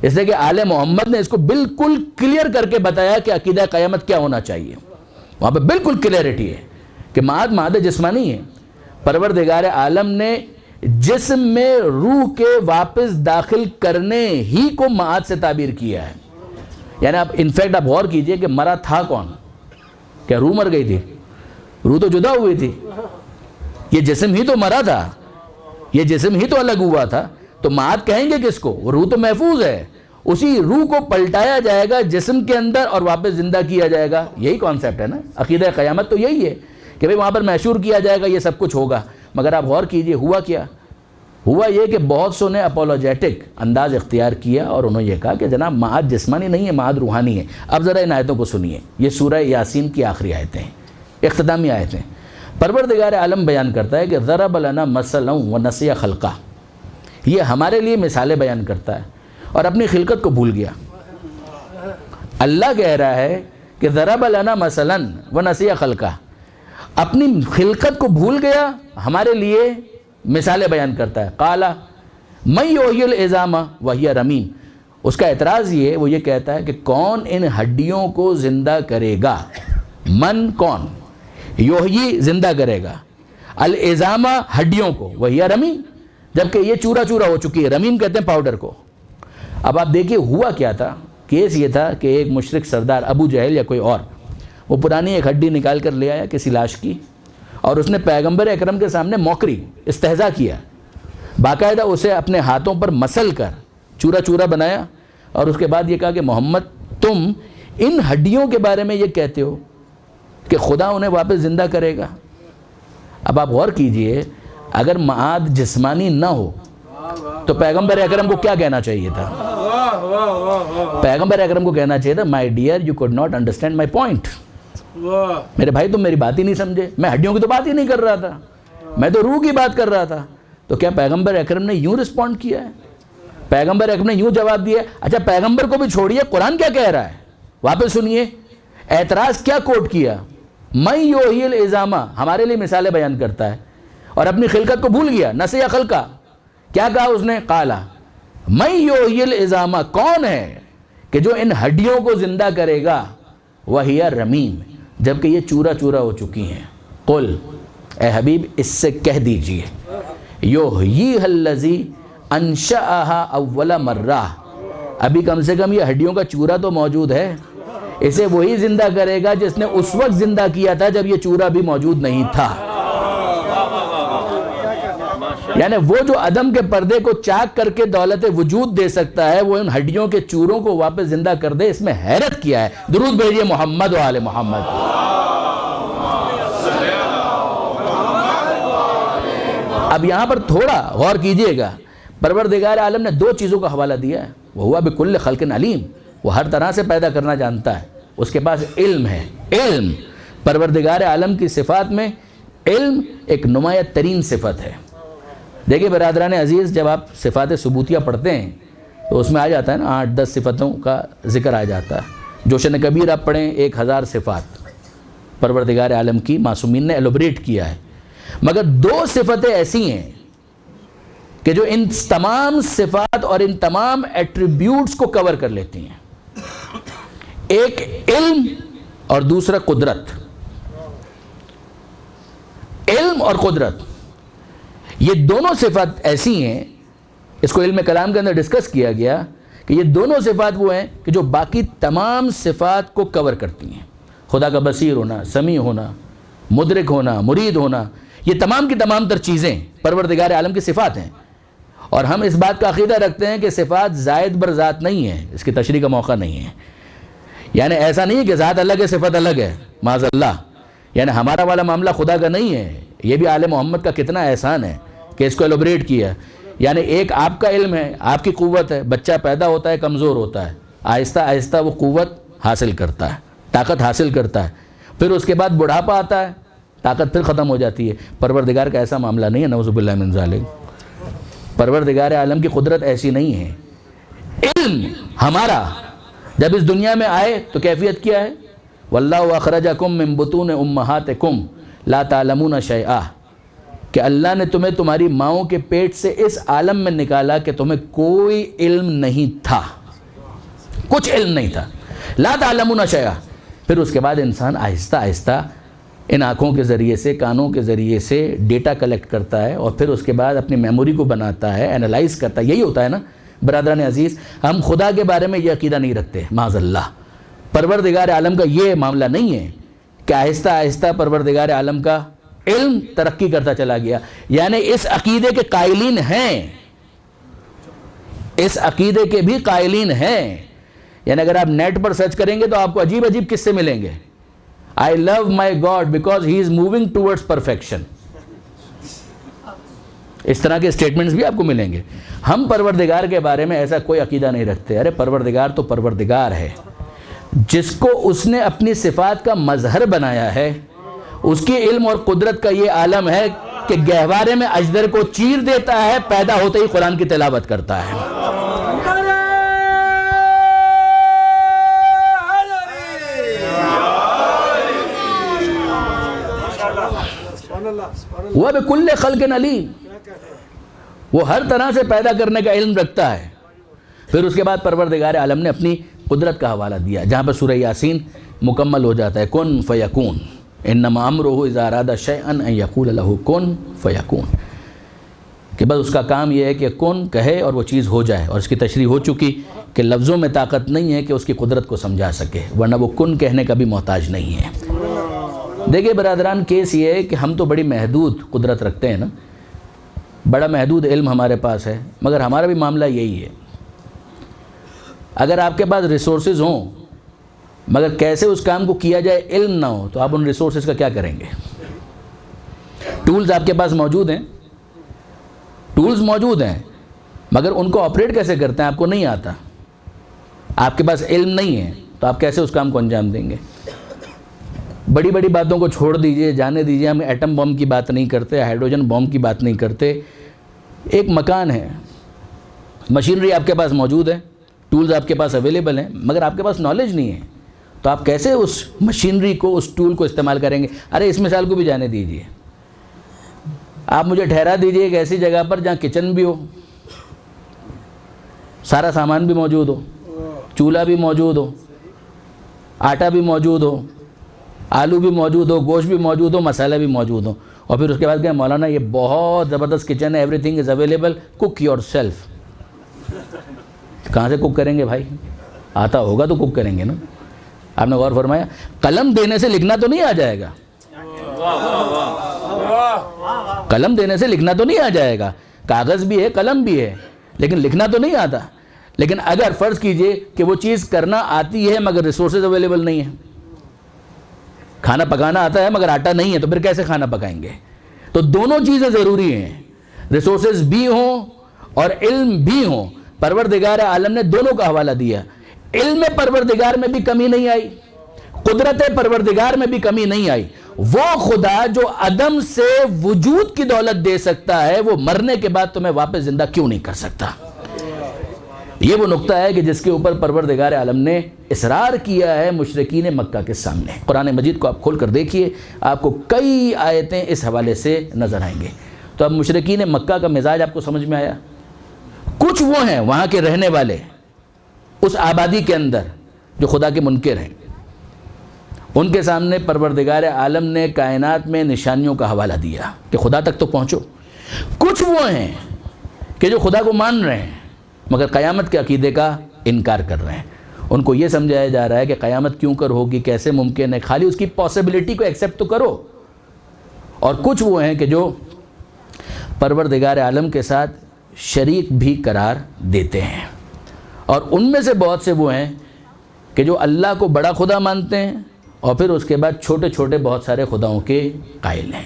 اس لیے کہ آل محمد نے اس کو بالکل کلیئر کر کے بتایا کہ عقیدہ قیامت کیا ہونا چاہیے۔ وہاں پہ بالکل کلیئرٹی ہے کہ معاد مادہ جسمانی ہے، پروردگار عالم نے جسم میں روح کے واپس داخل کرنے ہی کو معاد سے تعبیر کیا ہے۔ یعنی آپ انفیکٹ آپ غور کیجئے کہ مرا تھا کون؟ کیا روح مر گئی تھی؟ روح تو جدا ہوئی تھی، یہ جسم ہی تو مرا تھا، یہ جسم ہی تو الگ ہوا تھا، تو معاد کہیں گے کس کو؟ روح تو محفوظ ہے، اسی روح کو پلٹایا جائے گا جسم کے اندر اور واپس زندہ کیا جائے گا۔ یہی کانسیپٹ ہے نا عقیدہ قیامت، تو یہی ہے کہ بھئی وہاں پر محشور کیا جائے گا، یہ سب کچھ ہوگا۔ مگر آپ غور کیجئے ہوا کیا؟ ہوا یہ کہ بہت سو نے اپولوجیٹک انداز اختیار کیا اور انہوں نے یہ کہا کہ جناب معاد جسمانی نہیں ہے، معاد روحانی ہے۔ اب ذرا ان آیتوں کو سنیے، یہ سورہ یاسین کی آخری آیتیں ہیں، اختتامی آیتیں۔ پروردگار عالم بیان کرتا ہے کہ ضرب لنا مثلا ونسی خلقہ، یہ ہمارے لیے مثالیں بیان کرتا ہے اور اپنی خلقت کو بھول گیا۔ اللہ کہہ رہا ہے کہ ضرب لنا مثلا ونسی خلقہ، اپنی خلقت کو بھول گیا، ہمارے لیے مثالیں بیان کرتا ہے۔ قال من یحیی العظام وہی رمیم، اس کا اعتراض یہ ہے، وہ یہ کہتا ہے کہ کون ان ہڈیوں کو زندہ کرے گا؟ من کون؟ یحیی زندہ کرے گا، العظام ہڈیوں کو، وہی رمیم، جبکہ یہ چورا چورا ہو چکی ہے۔ رمیم کہتے ہیں پاؤڈر کو۔ اب آپ دیکھیے ہوا کیا تھا، کیس یہ تھا کہ ایک مشرک سردار ابو جہل یا کوئی اور، وہ پرانی ایک ہڈی نکال کر لے آیا کسی لاش کی، اور اس نے پیغمبر اکرم کے سامنے موکری، استہزاء کیا، باقاعدہ اسے اپنے ہاتھوں پر مسل کر چورا چورا بنایا، اور اس کے بعد یہ کہا کہ محمد تم ان ہڈیوں کے بارے میں یہ کہتے ہو کہ خدا انہیں واپس زندہ کرے گا۔ اب آپ غور کیجئے، اگر معاد جسمانی نہ ہو تو پیغمبر اکرم کو کیا کہنا چاہیے تھا؟ پیغمبر اکرم کو کہنا چاہیے تھا my dear you could not understand my point، میرے بھائی تم میری بات ہی نہیں سمجھے، میں ہڈیوں کی تو بات ہی نہیں کر رہا تھا، میں تو روح کی بات کر رہا تھا۔ تو کیا پیغمبر اکرم نے یوں رسپونڈ کیا ہے؟ پیغمبر اکرم نے یوں جواب دیا ہے؟ اچھا پیغمبر کو بھی چھوڑیے، قرآن کیا کہہ رہا ہے واپس سنیے، اعتراض کیا کوٹ کیا؟ من یحیی العظام، ہمارے لیے مثالیں بیان کرتا ہے، اور اپنی خلقت کو بھول گیا، نسیٰ خلقہ، کیا کہا اس نے؟ قالا من یحیی العظام، کون ہے کہ جو ان ہڈیوں کو زندہ کرے گا؟ وہی رمیم، جبکہ یہ چورا چورا ہو چکی ہیں۔ قل، اے حبیب اس سے کہہ دیجئے، یحییھا الذی انشأھا اول مرہ، ابھی کم سے کم یہ ہڈیوں کا چورا تو موجود ہے، اسے وہی زندہ کرے گا جس نے اس وقت زندہ کیا تھا جب یہ چورا بھی موجود نہیں تھا۔ یعنی وہ جو عدم کے پردے کو چاک کر کے دولت وجود دے سکتا ہے، وہ ان ہڈیوں کے چوروں کو واپس زندہ کر دے، اس میں حیرت کیا ہے۔ درود بھیجئے محمد و آل محمد۔ اب یہاں پر تھوڑا غور کیجئے گا، پروردگار عالم نے دو چیزوں کا حوالہ دیا ہے، وہ ہوا بکل خلق علیم، وہ ہر طرح سے پیدا کرنا جانتا ہے، اس کے پاس علم ہے۔ علم، پروردگار عالم کی صفات میں علم ایک نمایاں ترین صفت ہے۔ دیکھیں برادران عزیز، جب آپ صفات ثبوتیہ پڑھتے ہیں تو اس میں آ جاتا ہے نا 8-10 صفتوں کا ذکر آ جاتا ہے۔ جوشن کبیر آپ پڑھیں 1000 صفات پروردگار عالم کی معصومین نے ایلوبریٹ کیا ہے، مگر دو صفتیں ایسی ہیں کہ جو ان تمام صفات اور ان تمام ایٹریبیوٹس کو کور کر لیتی ہیں، ایک علم اور دوسرا قدرت۔ علم اور قدرت یہ دونوں صفات ایسی ہیں، اس کو علم کلام کے اندر ڈسکس کیا گیا کہ یہ دونوں صفات وہ ہیں کہ جو باقی تمام صفات کو کور کرتی ہیں۔ خدا کا بصیر ہونا، سمیع ہونا، مدرک ہونا، مرید ہونا، یہ تمام کی تمام تر چیزیں پروردگار عالم کی صفات ہیں، اور ہم اس بات کا عقیدہ رکھتے ہیں کہ صفات زائد بر ذات نہیں ہیں، اس کی تشریح کا موقع نہیں ہے۔ یعنی ایسا نہیں ہے کہ ذات الگ ہے صفت الگ ہے، معاذ اللہ، یعنی ہمارا والا معاملہ خدا کا نہیں ہے۔ یہ بھی آل محمد کا کتنا احسان ہے کہ اس کو ایلوبریٹ کیا۔ یعنی ایک آپ کا علم ہے، آپ کی قوت ہے، بچہ پیدا ہوتا ہے کمزور ہوتا ہے، آہستہ آہستہ وہ قوت حاصل کرتا ہے، طاقت حاصل کرتا ہے، پھر اس کے بعد بڑھاپا آتا ہے، طاقت پھر ختم ہو جاتی ہے۔ پروردگار کا ایسا معاملہ نہیں ہے، نعوذ باللہ من ذالک۔ پروردگار عالم کی قدرت ایسی نہیں ہے۔ علم ہمارا جب اس دنیا میں آئے تو کیفیت کیا ہے؟ واللہ اخرجکم من بطون امہاتکم لا تعلمون شیئا، کہ اللہ نے تمہیں تمہاری ماؤں کے پیٹ سے اس عالم میں نکالا کہ تمہیں کوئی علم نہیں تھا، کچھ علم نہیں تھا، لا تعلمون شیئا۔ پھر اس کے بعد انسان آہستہ آہستہ ان آنکھوں کے ذریعے سے، کانوں کے ذریعے سے ڈیٹا کلیکٹ کرتا ہے، اور پھر اس کے بعد اپنی میموری کو بناتا ہے، اینالائز کرتا ہے۔ یہی ہوتا ہے نا برادران عزیز، ہم خدا کے بارے میں یہ عقیدہ نہیں رکھتے معاذ اللہ۔ پروردگار عالم کا یہ معاملہ نہیں ہے کہ آہستہ آہستہ پروردگار عالم کا علم ترقی کرتا چلا گیا، یعنی اس عقیدے کے قائلین ہیں، اس عقیدے کے بھی قائلین ہیں۔ یعنی اگر آپ نیٹ پر سرچ کریں گے تو آپ کو عجیب عجیب قصے ملیں گے۔ I love my God because he is moving towards perfection، اس طرح کے سٹیٹمنٹس بھی آپ کو ملیں گے۔ ہم پروردگار کے بارے میں ایسا کوئی عقیدہ نہیں رکھتے۔ ارے پروردگار تو پروردگار ہے، جس کو اس نے اپنی صفات کا مظہر بنایا ہے، اس کی علم اور قدرت کا یہ عالم ہے کہ گہوارے میں اجدر کو چیر دیتا ہے، پیدا ہوتے ہی قرآن کی تلاوت کرتا ہے۔ وہ بکل خلق علیم، وہ ہر طرح سے پیدا کرنے کا علم رکھتا ہے۔ پھر اس کے بعد پروردگار عالم نے اپنی قدرت کا حوالہ دیا، جہاں پر سورہ یاسین مکمل ہو جاتا ہے، کن فیکون، انما امرہ اذا اراد شیئا ان یقول لہ کن فیکون، کہ بس اس کا کام یہ ہے کہ کن کہے اور وہ چیز ہو جائے۔ اور اس کی تشریح ہو چکی کہ لفظوں میں طاقت نہیں ہے کہ اس کی قدرت کو سمجھا سکے، ورنہ وہ کن کہنے کا بھی محتاج نہیں ہے۔ دیکھیے برادران، کیس یہ ہے کہ ہم تو بڑی محدود قدرت رکھتے ہیں نا، بڑا محدود علم ہمارے پاس ہے، مگر ہمارا بھی معاملہ یہی ہے۔ اگر آپ کے پاس ریسورسز ہوں مگر کیسے اس کام کو کیا جائے علم نہ ہو، تو آپ ان ریسورسز کا کیا کریں گے؟ ٹولز آپ کے پاس موجود ہیں، ٹولز موجود ہیں، مگر ان کو آپریٹ کیسے کرتے ہیں آپ کو نہیں آتا، آپ کے پاس علم نہیں ہے، تو آپ کیسے اس کام کو انجام دیں گے؟ بڑی بڑی باتوں کو چھوڑ دیجئے، جانے دیجئے، ہم ایٹم بم کی بات نہیں کرتے، ہائیڈروجن بم کی بات نہیں کرتے۔ ایک مکان ہے، مشینری آپ کے پاس موجود ہے، ٹولز آپ کے پاس اویلیبل ہیں، مگر آپ کے پاس نالج نہیں ہے، تو آپ کیسے اس مشینری کو، اس ٹول کو استعمال کریں گے؟ ارے اس مثال کو بھی جانے دیجئے، آپ مجھے ٹھہرا دیجئے ایک ایسی جگہ پر جہاں کچن بھی ہو، سارا سامان بھی موجود ہو، چولہا بھی موجود ہو، آٹا بھی موجود ہو، آلو بھی موجود ہو، گوشت بھی موجود ہو، مسالہ بھی موجود ہو، اور پھر اس کے بعد کیا مولانا یہ بہت زبردست کچن ہے، everything is available, cook yourself. کہاں سے کوک کریں گے بھائی؟ آتا ہوگا تو کوک کریں گے نا۔ آپ نے غور فرمایا؟ قلم دینے سے لکھنا تو نہیں آ جائے گا، قلم دینے سے لکھنا تو نہیں آ جائے گا، کاغذ بھی ہے، قلم بھی ہے، لیکن لکھنا تو نہیں آتا۔ لیکن اگر فرض کیجئے کہ وہ چیز کرنا آتی ہے مگر ریسورسز اویلیبل نہیں ہے، کھانا پکانا آتا ہے مگر آٹا نہیں ہے، تو پھر کیسے کھانا پکائیں گے؟ تو دونوں چیزیں ضروری ہیں، ریسورسز بھی ہوں اور علم بھی ہوں۔ پروردگار عالم نے دونوں کا حوالہ دیا، علم پروردگار میں بھی کمی نہیں آئی، قدرت پروردگار میں بھی کمی نہیں آئی۔ وہ خدا جو عدم سے وجود کی دولت دے سکتا ہے، وہ مرنے کے بعد تمہیں واپس زندہ کیوں نہیں کر سکتا؟ یہ وہ نقطہ ہے کہ جس کے اوپر پروردگار عالم نے اصرار کیا ہے مشرکین مکہ کے سامنے۔ قرآن مجید کو آپ کھول کر دیکھیے، آپ کو کئی آیتیں اس حوالے سے نظر آئیں گے۔ تو اب مشرکین مکہ کا مزاج آپ کو سمجھ میں آیا؟ کچھ وہ ہیں وہاں کے رہنے والے اس آبادی کے اندر جو خدا کے منکر ہیں، ان کے سامنے پروردگار عالم نے کائنات میں نشانیوں کا حوالہ دیا کہ خدا تک تو پہنچو۔ کچھ وہ ہیں کہ جو خدا کو مان رہے ہیں مگر قیامت کے عقیدے کا انکار کر رہے ہیں، ان کو یہ سمجھایا جا رہا ہے کہ قیامت کیوں کر ہوگی، کیسے ممکن ہے، خالی اس کی پاسبلٹی کو ایکسیپٹ تو کرو۔ اور کچھ وہ ہیں کہ جو پروردگار عالم کے ساتھ شریک بھی قرار دیتے ہیں، اور ان میں سے بہت سے وہ ہیں کہ جو اللہ کو بڑا خدا مانتے ہیں اور پھر اس کے بعد چھوٹے چھوٹے بہت سارے خداؤں کے قائل ہیں۔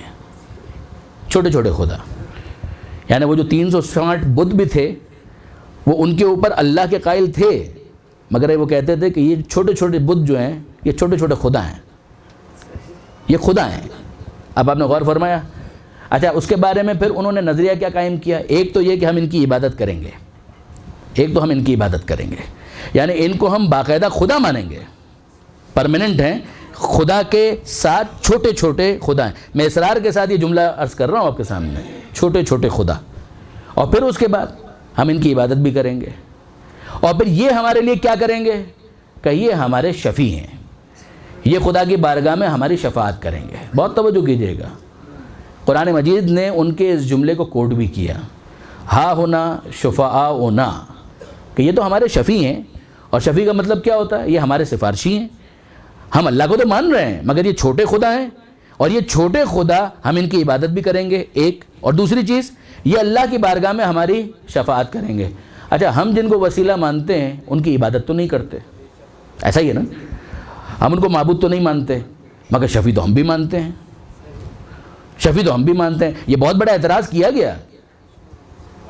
چھوٹے چھوٹے خدا، یعنی وہ جو 360 بت بھی تھے وہ ان کے اوپر اللہ کے قائل تھے، مگر وہ کہتے تھے کہ یہ چھوٹے چھوٹے بت جو ہیں یہ چھوٹے چھوٹے خدا ہیں، یہ خدا ہیں۔ اب آپ نے غور فرمایا؟ اچھا، اس کے بارے میں پھر انہوں نے نظریہ کیا قائم کیا؟ ایک تو یہ کہ ہم ان کی عبادت کریں گے، ایک تو ہم ان کی عبادت کریں گے، یعنی ان کو ہم باقاعدہ خدا مانیں گے، پرماننٹ ہیں، خدا کے ساتھ چھوٹے چھوٹے خدا ہیں۔ میں اصرار کے ساتھ یہ جملہ عرض کر رہا ہوں آپ کے سامنے، چھوٹے چھوٹے خدا، اور پھر اس کے بعد ہم ان کی عبادت بھی کریں گے، اور پھر یہ ہمارے لیے کیا کریں گے کہ یہ ہمارے شفیع ہیں، یہ خدا کی بارگاہ میں ہماری شفاعت کریں گے۔ بہت توجہ کیجئے گا، قرآن مجید نے ان کے اس جملے کو کوٹ بھی کیا، ہا ہونا شفعاؤنا، کہ یہ تو ہمارے شفیع ہیں، اور شفیع کا مطلب کیا ہوتا ہے؟ یہ ہمارے سفارشی ہیں۔ ہم اللہ کو تو مان رہے ہیں مگر یہ چھوٹے خدا ہیں، اور یہ چھوٹے خدا ہم ان کی عبادت بھی کریں گے، ایک، اور دوسری چیز یہ اللہ کی بارگاہ میں ہماری شفاعت کریں گے۔ اچھا، ہم جن کو وسیلہ مانتے ہیں ان کی عبادت تو نہیں کرتے، ایسا ہی ہے نا؟ ہم ان کو معبود تو نہیں مانتے مگر شفیع تو ہم بھی مانتے ہیں، شفیع تو ہم بھی مانتے ہیں۔ یہ بہت بڑا اعتراض کیا گیا،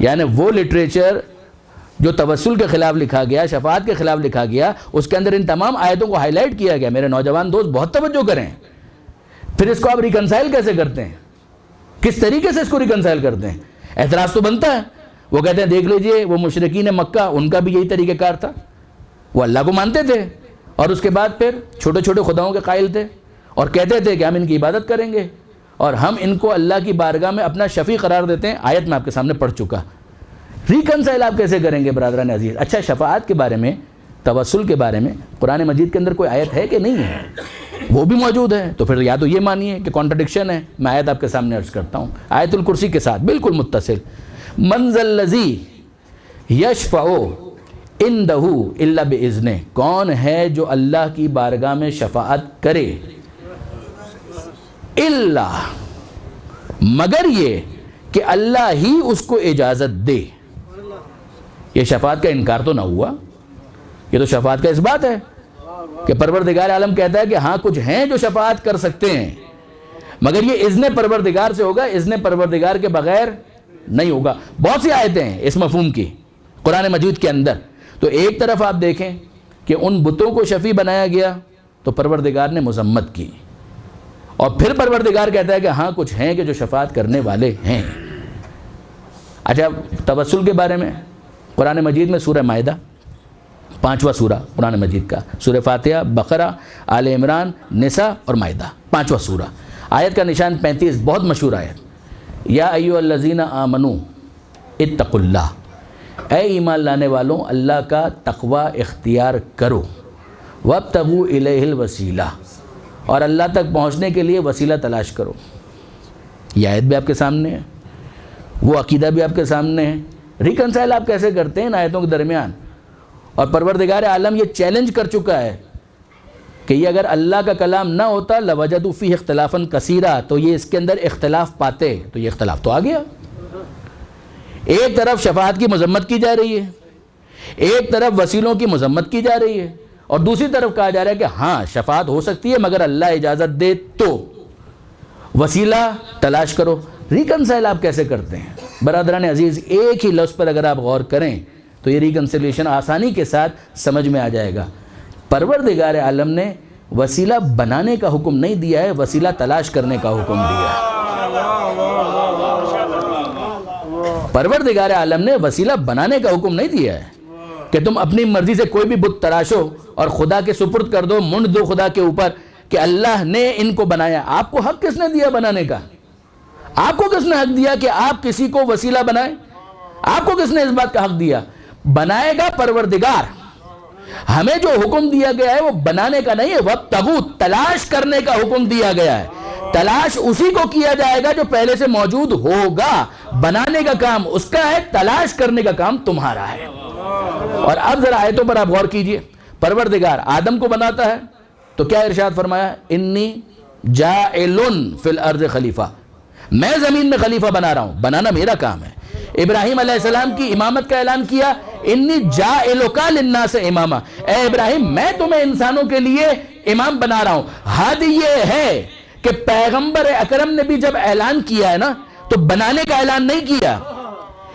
یعنی وہ لٹریچر جو توسل کے خلاف لکھا گیا، شفاعت کے خلاف لکھا گیا، اس کے اندر ان تمام آیتوں کو ہائی لائٹ کیا گیا۔ میرے نوجوان دوست بہت توجہ کریں، پھر اس کو آپ ریکنسائل کیسے کرتے ہیں؟ کس طریقے سے اس کو ریکنسائل کرتے ہیں؟ اعتراض تو بنتا ہے۔ وہ کہتے ہیں دیکھ لیجئے وہ مشرکین مکہ، ان کا بھی یہی طریقہ کار تھا، وہ اللہ کو مانتے تھے اور اس کے بعد پھر چھوٹے چھوٹے خداؤں کے قائل تھے، اور کہتے تھے کہ ہم ان کی عبادت کریں گے اور ہم ان کو اللہ کی بارگاہ میں اپنا شفیع قرار دیتے ہیں۔ آیت میں آپ کے سامنے پڑھ چکا ریکنسائل آپ کیسے کریں گے برادران عزیز؟ اچھا شفاعت کے بارے میں، توسل کے بارے میں قرآن مجید کے اندر کوئی آیت ہے کہ نہیں ہے؟ وہ بھی موجود ہے، تو پھر یا تو یہ مانیے کہ کانٹرڈکشن ہے۔ میں آیت آپ کے سامنے عرض کرتا ہوں، آیت الکرسی کے ساتھ بالکل متصل، من ذا الذی یشفع عندہ الا باذنہ، کون ہے جو اللہ کی بارگاہ میں شفاعت کرے الا، مگر یہ کہ اللہ ہی اس کو اجازت دے۔ یہ شفاعت کا انکار تو نہ ہوا، یہ تو شفاعت کا اثبات ہے کہ پروردگار عالم کہتا ہے کہ ہاں کچھ ہیں جو شفاعت کر سکتے ہیں، مگر یہ اذن پروردگار سے ہوگا، اذن پروردگار کے بغیر نہیں ہوگا۔ بہت سی آیتیں ہیں اس مفہوم کی قرآن مجید کے اندر۔ تو ایک طرف آپ دیکھیں کہ ان بتوں کو شفیع بنایا گیا تو پروردگار نے مذمت کی، اور پھر پروردگار کہتا ہے کہ ہاں کچھ ہیں کہ جو شفاعت کرنے والے ہیں۔ اچھا توسل کے بارے میں قرآن مجید میں سورہ مائدہ، 5واں سورہ قرآن مجید کا، سورہ فاتحہ، بقرہ، آل عمران، نساء اور مائدہ، 5واں سورہ، آیت کا نشان 35، بہت مشہور آیت، یا ایھا الذین آمنوا اتقوا اللہ، اے ایمان لانے والوں اللہ کا تقوی اختیار کرو، وابتغوا الیہ الوسیلہ، اور اللہ تک پہنچنے کے لیے وسیلہ تلاش کرو۔ یہ آیت بھی آپ کے سامنے ہے، وہ عقیدہ بھی آپ کے سامنے ہے۔ ریکنسائل آپ کیسے کرتے ہیں ان آیتوں کے درمیان؟ اور پروردگار عالم یہ چیلنج کر چکا ہے کہ یہ اگر اللہ کا کلام نہ ہوتا لوجدوا فیہ اختلافا کثیرا، تو یہ اس کے اندر اختلاف پاتے، تو یہ اختلاف تو آ گیا۔ ایک طرف شفاعت کی مذمت کی جا رہی ہے، ایک طرف وسیلوں کی مذمت کی جا رہی ہے، اور دوسری طرف کہا جا رہا ہے کہ ہاں شفاعت ہو سکتی ہے مگر اللہ اجازت دے تو وسیلہ تلاش کرو۔ ریکنسائل آپ کیسے کرتے ہیں برادران عزیز؟ ایک ہی لفظ پر اگر آپ غور کریں تو یہ ریکنسیلیشن آسانی کے ساتھ سمجھ میں آ جائے گا۔ پروردگار عالم نے وسیلہ بنانے کا حکم نہیں دیا ہے، وسیلہ تلاش کرنے کا حکم دیا ہے۔ پروردگار عالم نے وسیلہ بنانے کا حکم نہیں دیا ہے کہ تم اپنی مرضی سے کوئی بھی بت تراشو اور خدا کے سپرد کر دو، منڈ دو خدا کے اوپر کہ اللہ نے ان کو بنایا۔ آپ کو حق کس نے دیا بنانے کا؟ آپ کو کس نے حق دیا کہ آپ کسی کو وسیلہ بنائیں؟ آپ کو کس نے اس بات کا حق دیا؟ بنائے گا پروردگار۔ ہمیں جو حکم دیا گیا ہے وہ بنانے کا نہیں ہے، وابتغوا، تلاش کرنے کا حکم دیا گیا ہے۔ تلاش اسی کو کیا جائے گا جو پہلے سے موجود ہوگا۔ بنانے کا کام اس کا ہے، تلاش کرنے کا کام تمہارا ہے۔ اور اب ذرا آیتوں پر آپ غور کیجئے۔ پروردگار آدم کو بناتا ہے تو کیا ارشاد فرمایا؟ انی جاعل فی الارض خلیفہ، میں زمین میں خلیفہ بنا رہا ہوں، بنانا میرا کام ہے۔ ابراہیم علیہ السلام کی امامت کا اعلان کیا، انی جاعلک للناس اماما، اے ابراہیم میں تمہیں انسانوں کے لیے امام بنا رہا ہوں۔ حد یہ ہے کہ پیغمبر اکرم نے بھی جب اعلان کیا ہے نا تو بنانے کا اعلان نہیں کیا،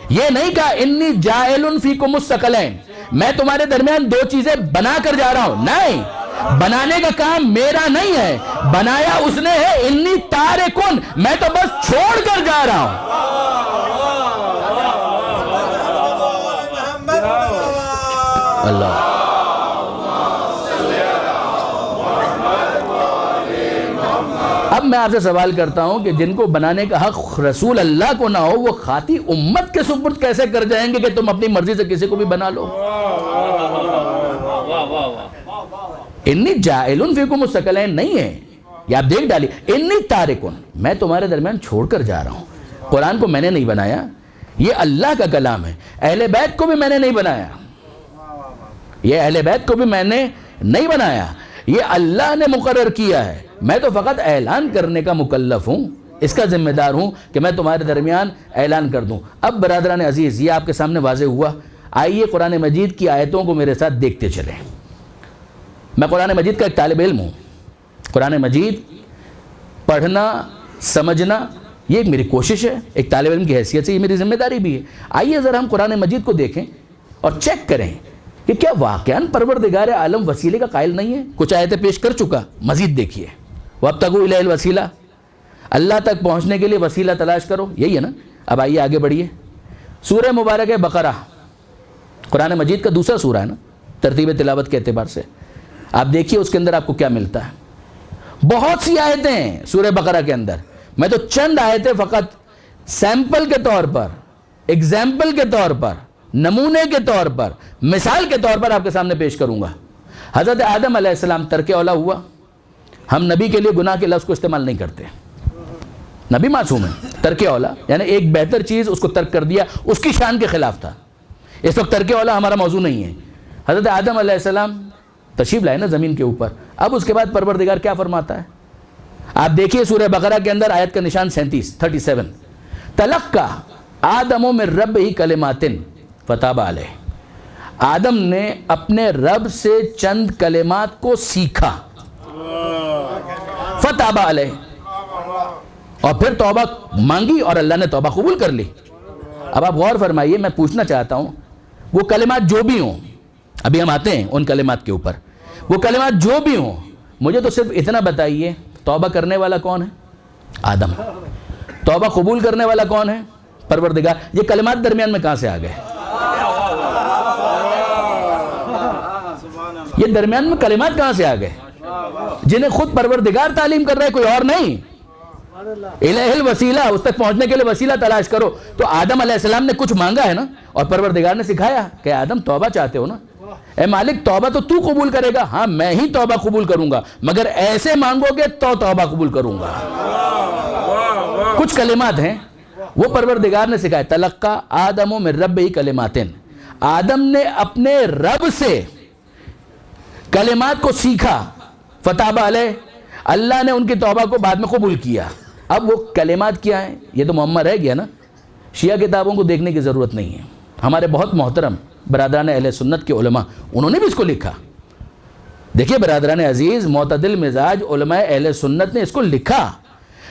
یہ نہیں کہا انی جاعل فیکم الثقلین، میں تمہارے درمیان دو چیزیں بنا کر جا رہا ہوں، نہیں، بنانے کا کام میرا نہیں ہے، بنایا اس نے ہے، انی تارکن، میں تو بس چھوڑ کر جا رہا ہوں۔ اللہ اب میں آپ سے سوال کرتا ہوں کہ جن کو بنانے کا حق رسول اللہ کو نہ ہو وہ خاطی امت کے سپرد کیسے کر جائیں گے کہ تم اپنی مرضی سے کسی کو بھی بنا لو؟ انی جاعل فیکم الثقلین نہیں ہے، یہ آپ دیکھ ڈالی، انی تارکن، میں تمہارے درمیان چھوڑ کر جا رہا ہوں۔ قرآن کو میں نے نہیں بنایا، یہ اللہ کا کلام ہے۔ اہل بیت کو بھی میں نے نہیں بنایا، یہ اہل بیت کو بھی میں نے نہیں بنایا، یہ اللہ نے مقرر کیا ہے، میں تو فقط اعلان کرنے کا مکلف ہوں، اس کا ذمہ دار ہوں کہ میں تمہارے درمیان اعلان کر دوں۔ اب برادران عزیز یہ آپ کے سامنے واضح ہوا، آئیے قرآن مجید کی آیتوں کو میرے ساتھ دیکھتے چلیں۔ میں قرآن مجید کا ایک طالب علم ہوں، قرآن مجید پڑھنا سمجھنا یہ ایک میری کوشش ہے، ایک طالب علم کی حیثیت سے یہ میری ذمہ داری بھی ہے۔ آئیے ذرا ہم قرآن مجید کو دیکھیں اور چیک کریں کہ کیا واقعاً پروردگار عالم وسیلے کا قائل نہیں ہے؟ کچھ آیتیں پیش کر چکا، مزید دیکھیے، وابتغوا الیہ الوسیلہ، اللہ تک پہنچنے کے لیے وسیلہ تلاش کرو، یہی ہے نا۔ اب آئیے آگے بڑھیے، سورہ مبارک بقرہ قرآن مجید کا دوسرا سورہ ہے نا ترتیب تلاوت کے اعتبار سے، آپ دیکھیے اس کے اندر آپ کو کیا ملتا ہے۔ بہت سی آیتیں ہیں سورہ بقرہ کے اندر، میں تو چند آیتیں فقط سیمپل کے طور پر ایگزامپل کے طور پر، نمونے کے طور پر، مثال کے طور پر آپ کے سامنے پیش کروں گا۔ حضرت آدم علیہ السلام ترک اولا ہوا۔ ہم نبی کے لیے گناہ کے لفظ کو استعمال نہیں کرتے، نبی معصوم ہے، ترک اولا یعنی ایک بہتر چیز اس کو ترک کر دیا، اس کی شان کے خلاف تھا۔ اس وقت ترک اولا ہمارا موضوع نہیں ہے۔ حضرت آدم علیہ السلام تشریف لائے نا زمین کے اوپر۔ اب اس کے بعد پروردگار کیا فرماتا ہے؟ آپ دیکھیے سورہ بقرہ کے اندر آیت کا نشان 37 تلقى آدم من ربہ کلمات فتاب علیہ۔ آدم نے اپنے رب سے چند کلمات کو سیکھا، فتاب علیہ، اور پھر توبہ مانگی اور اللہ نے توبہ قبول کر لی۔ اب آپ غور فرمائیے، میں پوچھنا چاہتا ہوں وہ کلمات جو بھی ہوں، ابھی ہم آتے ہیں ان کلمات کے اوپر، وہ کلمات جو بھی ہوں، مجھے تو صرف اتنا بتائیے توبہ کرنے والا کون ہے؟ آدم۔ توبہ قبول کرنے والا کون ہے؟ پروردگار۔ یہ کلمات درمیان میں کہاں سے آ گئے؟ یہ درمیان میں کلمات کہاں سے آ گئے جنہیں خود پروردگار تعلیم کر رہا ہے، کوئی اور نہیں۔ الہ الوسیلہ، اس تک پہنچنے کے لیے وسیلہ تلاش کرو۔ تو آدم علیہ السلام نے کچھ مانگا ہے نا، اور پروردگار نے سکھایا کہ آدم توبہ چاہتے ہو نا، اے مالک توبہ تو قبول کرے گا؟ ہاں میں ہی توبہ قبول کروں گا، مگر ایسے مانگو گے تو توبہ قبول کروں گا۔ کچھ کلمات ہیں وہ پروردگار نے سکھائے۔ تلقى آدم من ربہ کلمات، آدم نے اپنے رب سے کلمات کو سیکھا، فتاب علیہ، اللہ نے ان کی توبہ کو بعد میں قبول کیا۔ اب وہ کلمات کیا ہیں یہ تو معمہ رہ گیا نا۔ شیعہ کتابوں کو دیکھنے کی ضرورت نہیں ہے، ہمارے بہت محترم برادران اہل سنت کے علماء انہوں نے بھی اس کو لکھا۔ دیکھیے برادران عزیز، معتدل مزاج علماء اہل سنت نے اس کو لکھا۔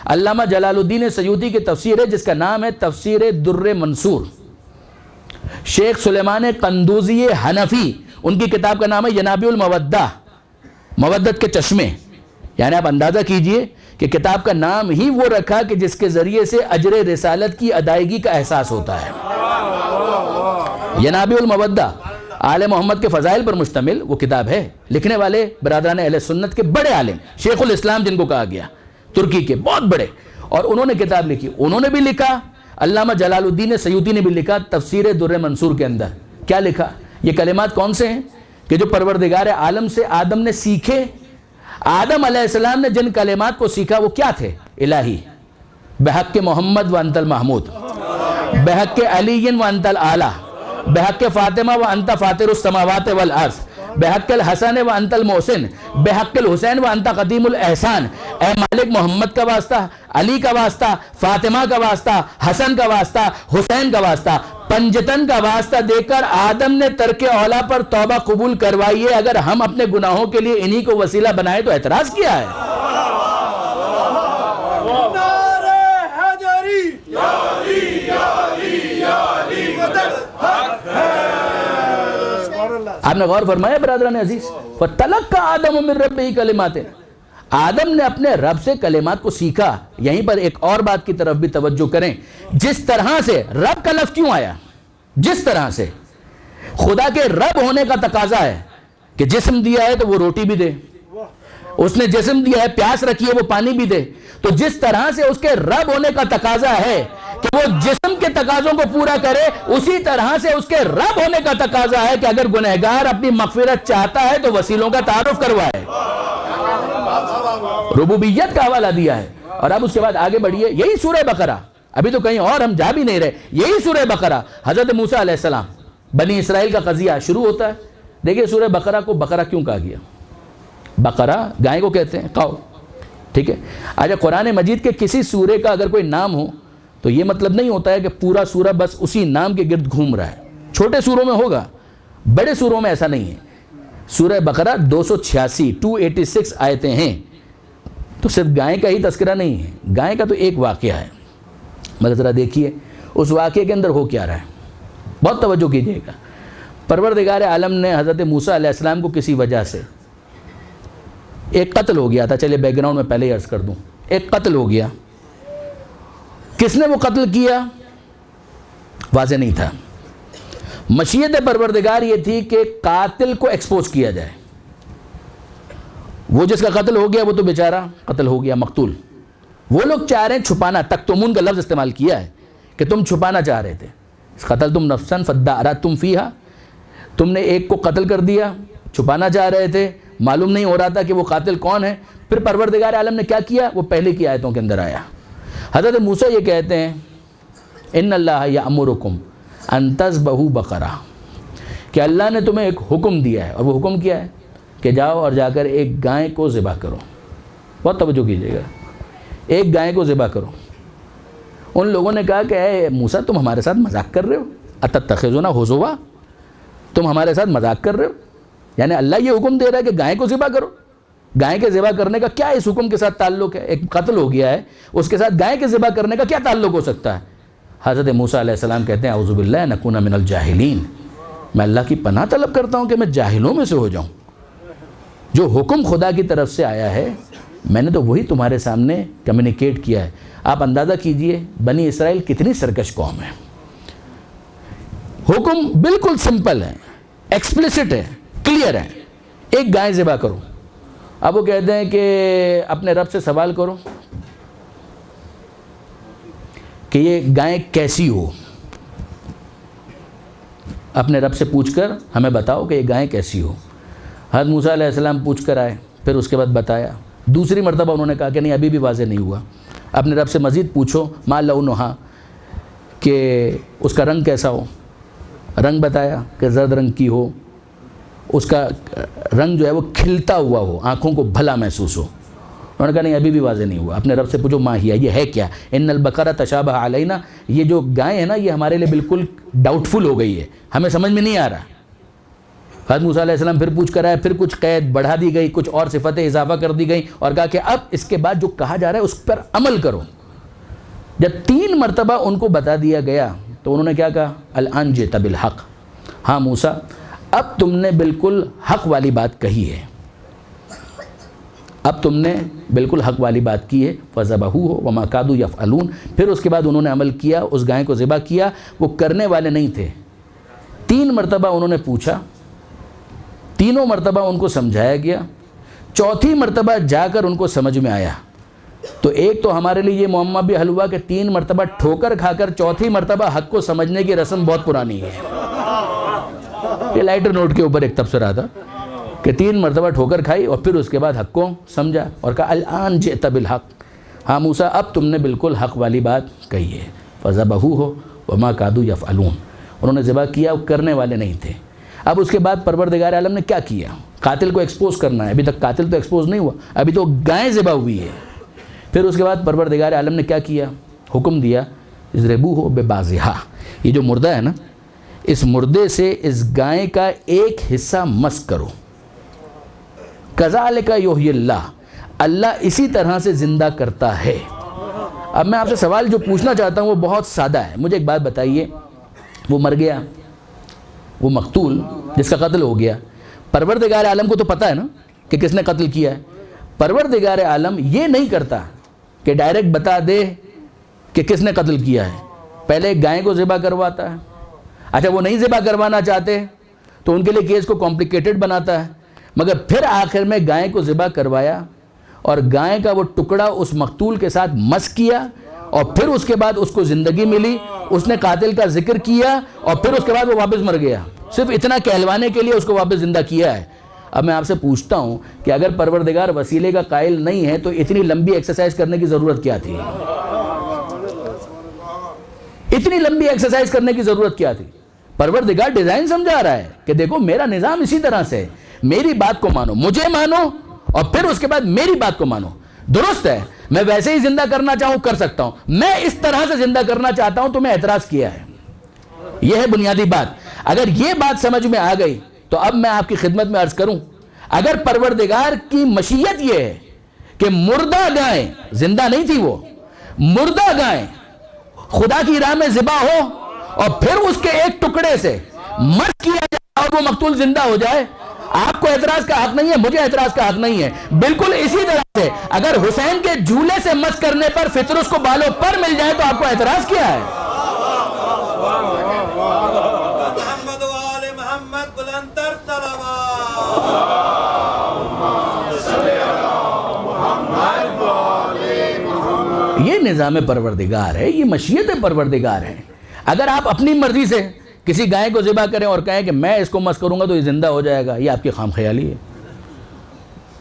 علامہ جلال الدین سیوطی کی تفسیر ہے جس کا نام ہے تفسیر در منصور۔ شیخ سلیمان قندوزی حنفی، ان کی کتاب کا نام ہے ینابیع المودہ، مودت کے چشمے۔ یعنی آپ اندازہ کیجئے کہ کتاب کا نام ہی وہ رکھا کہ جس کے ذریعے سے اجر رسالت کی ادائیگی کا احساس ہوتا ہے۔ ینابیع المودہ آل محمد کے فضائل پر مشتمل وہ کتاب ہے۔ لکھنے والے برادران اہل سنت کے بڑے عالم، شیخ الاسلام جن کو کہا گیا، ترکی کے بہت بڑے، اور انہوں نے کتاب لکھی۔ انہوں نے بھی لکھا، علامہ جلال الدین سیوطی نے بھی لکھا تفسیر در منصور کے اندر۔ کیا لکھا؟ یہ کلمات کون سے ہیں کہ جو پروردگار عالم سے آدم نے سیکھے؟ آدم علیہ السلام نے جن کلمات کو سیکھا وہ کیا تھے؟ الہی، بحق محمد وانت المحمود، بحق علی وانت الاعلی، بحق فاطمہ وانت فاطر السماوات والارض، بحق الحسن وانت المحسن، بحق الحسین وانت قدیم الاحسان۔ اے مالک محمد کا واسطہ، علی کا واسطہ، فاطمہ کا واسطہ، حسن کا واسطہ، حسین کا واسطہ، پنجتن کا واسطہ دے کر آدم نے ترک اولا پر توبہ قبول کروائی ہے۔ اگر ہم اپنے گناہوں کے لیے انہی کو وسیلہ بنائے تو اعتراض کیا ہے؟ آپ نے غور فرمایا برادران عزیز؟ فَتَلَقَّى آدَمُ مِن رَبِّهِ کلمات، آدم نے اپنے رب سے کلمات کو سیکھا۔ یہیں پر ایک اور بات کی طرف بھی توجہ کریں، جس طرح سے رب کا لفظ کیوں آیا؟ جس طرح سے خدا کے رب ہونے کا تقاضا ہے کہ جسم دیا ہے تو وہ روٹی بھی دے، اس نے جسم دیا ہے پیاس رکھی ہے وہ پانی بھی دے، تو جس طرح سے اس کے رب ہونے کا تقاضا ہے کہ وہ جسم کے تقاضوں کو پورا کرے، اسی طرح سے اس کے رب ہونے کا تقاضا ہے کہ اگر گنہگار اپنی مغفرت چاہتا ہے تو وسیلوں کا تعارف کروائے۔ ربوبیت کا حوالہ دیا ہے۔ اور اب اس کے بعد آگے بڑھیے، یہی سورہ بقرہ، ابھی تو کہیں اور ہم جا بھی نہیں رہے، یہی سورہ بقرہ حضرت موسیٰ علیہ السلام، بنی اسرائیل کا قضیہ شروع ہوتا ہے۔ دیکھیں سورہ بقرہ کو بقرہ کیوں کہا گیا؟ بقرہ گائے کو کہتے ہیں، قاؤ، ٹھیک ہے۔ آج قرآن مجید کے کسی سورے کا اگر کوئی نام ہو تو یہ مطلب نہیں ہوتا ہے کہ پورا سورہ بس اسی نام کے گرد گھوم رہا ہے۔ چھوٹے سوروں میں ہوگا، بڑے سوروں میں ایسا نہیں ہے۔ سورہ بقرہ 286 آیتیں ہیں، تو صرف گائے کا ہی تذکرہ نہیں ہے، گائے کا تو ایک واقعہ ہے، مگر ذرا دیکھیے اس واقعے کے اندر ہو کیا رہا ہے، بہت توجہ کیجیے گا۔ پروردگار عالم نے حضرت موسیٰ علیہ السلام کو کسی وجہ سے، ایک قتل ہو گیا تھا، چلے بیک گراؤنڈ میں پہلے ہی عرض کر دوں، ایک قتل ہو گیا۔ کس نے وہ قتل کیا واضح نہیں تھا۔ مشیت پروردگار یہ تھی کہ قاتل کو ایکسپوز کیا جائے۔ وہ جس کا قتل ہو گیا وہ تو بیچارہ قتل ہو گیا، مقتول۔ وہ لوگ چاہ رہے ہیں چھپانا، تکتمون کا لفظ استعمال کیا ہے کہ تم چھپانا چاہ رہے تھے۔ قتلتم نفسا فادارأتم فیہا، تم نے ایک کو قتل کر دیا، چھپانا چاہ رہے تھے، معلوم نہیں ہو رہا تھا کہ وہ قاتل کون ہے، پھر پروردگار عالم نے کیا کیا؟ وہ پہلے کی آیتوں کے اندر آیا۔ حضرت موسیٰ یہ کہتے ہیں ان اللہ یأمرکم ان تذبحوا بقرہ، کہ اللہ نے تمہیں ایک حکم دیا ہے، اور وہ حکم کیا ہے؟ کہ جاؤ اور جا کر ایک گائے کو ذبح کرو۔ بہت توجہ کیجیے گا، ایک گائے کو ذبح کرو۔ ان لوگوں نے کہا کہ اے موسیٰ تم ہمارے ساتھ مذاق کر رہے ہو، اتتخذونا ہزوا، تم ہمارے ساتھ مذاق کر رہے ہو؟ یعنی اللہ یہ حکم دے رہا ہے کہ گائے کو ذبح کرو، گائے کے ذبح کرنے کا کیا اس حکم کے ساتھ تعلق ہے؟ ایک قتل ہو گیا ہے، اس کے ساتھ گائے کے ذبح کرنے کا کیا تعلق ہو سکتا ہے؟ حضرت موسیٰ علیہ السلام کہتے ہیں اعوذ باللہ ان اکون من الجاہلین، میں اللہ کی پناہ طلب کرتا ہوں کہ میں جاہلوں میں سے ہو جاؤں۔ جو حکم خدا کی طرف سے آیا ہے میں نے تو وہی تمہارے سامنے کمیونیکیٹ کیا ہے۔ آپ اندازہ کیجئے بنی اسرائیل کتنی سرکش قوم ہے۔ حکم بالکل سمپل ہے، ایکسپلیسٹ ہے، کلیئر ہے، ایک گائے ذبح کرو۔ اب وہ کہتے ہیں کہ اپنے رب سے سوال کرو کہ یہ گائے کیسی ہو، اپنے رب سے پوچھ کر ہمیں بتاؤ کہ یہ گائے کیسی ہو۔ حضرت موسیٰ علیہ السلام پوچھ کر آئے، پھر اس کے بعد بتایا۔ دوسری مرتبہ انہوں نے کہا کہ نہیں ابھی بھی واضح نہیں ہوا، اپنے رب سے مزید پوچھو، ما لونہا، کہ اس کا رنگ کیسا ہو۔ رنگ بتایا کہ زرد رنگ کی ہو، اس کا رنگ جو ہے وہ کھلتا ہوا ہو، آنکھوں کو بھلا محسوس ہو۔ انہوں نے کہا نہیں ابھی بھی واضح نہیں ہوا، اپنے رب سے پوچھو ما ہی، یہ ہے کیا؟ ان البقرہ تشابہ علینا، یہ جو گائے ہے نا یہ ہمارے لیے بالکل ڈاؤٹ فل ہو گئی ہے، ہمیں سمجھ میں نہیں آ رہا۔ حضرت موسیٰ علیہ السلام پھر پوچھ کر آئے، پھر کچھ قید بڑھا دی گئی، کچھ اور صفتیں اضافہ کر دی گئی، اور کہا کہ اب اس کے بعد جو کہا جا رہا ہے اس پر عمل کرو۔ جب 3 مرتبہ ان کو بتا دیا گیا تو انہوں نے کیا کہا؟ الآن جئت بالحق، ہاں موسیٰ اب تم نے بالکل حق والی بات کہی ہے، اب تم نے بالکل حق والی بات کی ہے۔ فَذَبَحُوهُ وَمَا كَادُوا يَفْعَلُونَ، پھر اس کے بعد انہوں نے عمل کیا، اس گائے کو ذبح کیا، وہ کرنے والے نہیں تھے۔ 3 مرتبہ انہوں نے پوچھا، تینوں مرتبہ ان کو سمجھایا گیا، چوتھی مرتبہ جا کر ان کو سمجھ میں آیا۔ تو ایک تو ہمارے لیے یہ معمہ بھی حل ہوا کہ 3 مرتبہ ٹھوکر کھا کر چوتھی مرتبہ حق کو سمجھنے کی رسم بہت پرانی ہے۔ یہ لائٹر نوٹ کے اوپر ایک تبصرہ تھا کہ 3 مرتبہ ٹھوکر کھائی اور پھر اس کے بعد حق کو سمجھا اور کہا الآن جئت بالحق، ہاں موسیٰ اب تم نے بالکل حق والی بات کہی ہے۔ فَذَبَحُوهُ وَمَا كَادُوا يَفْعَلُونَ، انہوں نے ذبح کیا، وہ کرنے والے نہیں تھے۔ اب اس کے بعد پروردگار عالم نے کیا کیا؟ قاتل کو ایکسپوز کرنا ہے، ابھی تک قاتل تو ایکسپوز نہیں ہوا، ابھی تو گائے ذبح ہوئی ہے۔ پھر اس کے بعد پروردگار عالم نے کیا کیا؟ حکم دیا اضربوہ ببعضھا، یہ جو مردہ ہے نا اس مردے سے اس گائے کا ایک حصہ مسک کرو۔ کذالک یحیی اللہ، اللہ اسی طرح سے زندہ کرتا ہے۔ اب میں آپ سے سوال جو پوچھنا چاہتا ہوں وہ بہت سادہ ہے، مجھے ایک بات بتائیے، وہ مر گیا، وہ مقتول جس کا قتل ہو گیا، پروردگار عالم کو تو پتہ ہے نا کہ کس نے قتل کیا ہے۔ پروردگار عالم یہ نہیں کرتا کہ ڈائریکٹ بتا دے کہ کس نے قتل کیا ہے، پہلے گائے کو ذبح کرواتا ہے۔ اچھا وہ نہیں ذبح کروانا چاہتے تو ان کے لیے کیس کو کمپلیکیٹڈ بناتا ہے، مگر پھر آخر میں گائے کو ذبح کروایا اور گائے کا وہ ٹکڑا اس مقتول کے ساتھ مسک کیا، اور پھر اس کے بعد اس کو زندگی ملی، اس نے قاتل کا ذکر کیا، اور پھر اس کے بعد وہ واپس مر گیا، صرف اتنا کہلوانے کے لیے اس کو واپس زندہ کیا ہے۔ اب میں آپ سے پوچھتا ہوں کہ اگر پروردگار وسیلے کا قائل نہیں ہے تو اتنی لمبی ایکسرسائز کرنے کی ضرورت کیا تھی؟ اتنی لمبی ایکسرسائز کرنے کی ضرورت کیا تھی؟ پروردگار ڈیزائن سمجھا رہا ہے کہ دیکھو میرا نظام اسی طرح سے، میری بات کو مانو، مجھے مانو، اور پھر اس کے بعد میری بات کو مانو۔ درست ہے میں ویسے ہی زندہ کرنا چاہوں کر سکتا ہوں، میں اس طرح سے زندہ کرنا چاہتا ہوں تو میں اعتراض کیا ہے۔ یہ ہے بنیادی بات۔ اگر یہ بات سمجھ میں آ گئی تو اب میں آپ کی خدمت میں عرض کروں، اگر پروردگار کی مشیت یہ ہے کہ مردہ گائے، زندہ نہیں تھی وہ، مردہ گائے خدا کی راہ میں ذبح ہو اور پھر اس کے ایک ٹکڑے سے مسک کیا جائے اور وہ مقتول زندہ ہو جائے، آپ کو اعتراض کا حق نہیں ہے، مجھے اعتراض کا حق نہیں ہے۔ بالکل اسی طرح سے اگر حسین کے جھولے سے مسک کرنے پر فطرس کو بالوں پر مل جائے تو آپ کو اعتراض کیا ہے؟ محمد و آل محمد بلندر یہ نظام پروردگار ہے، یہ مشیت پروردگار ہے۔ اگر آپ اپنی مرضی سے کسی گائے کو ذبح کریں اور کہیں کہ میں اس کو مس کروں گا تو یہ زندہ ہو جائے گا، یہ آپ کی خام خیالی ہے،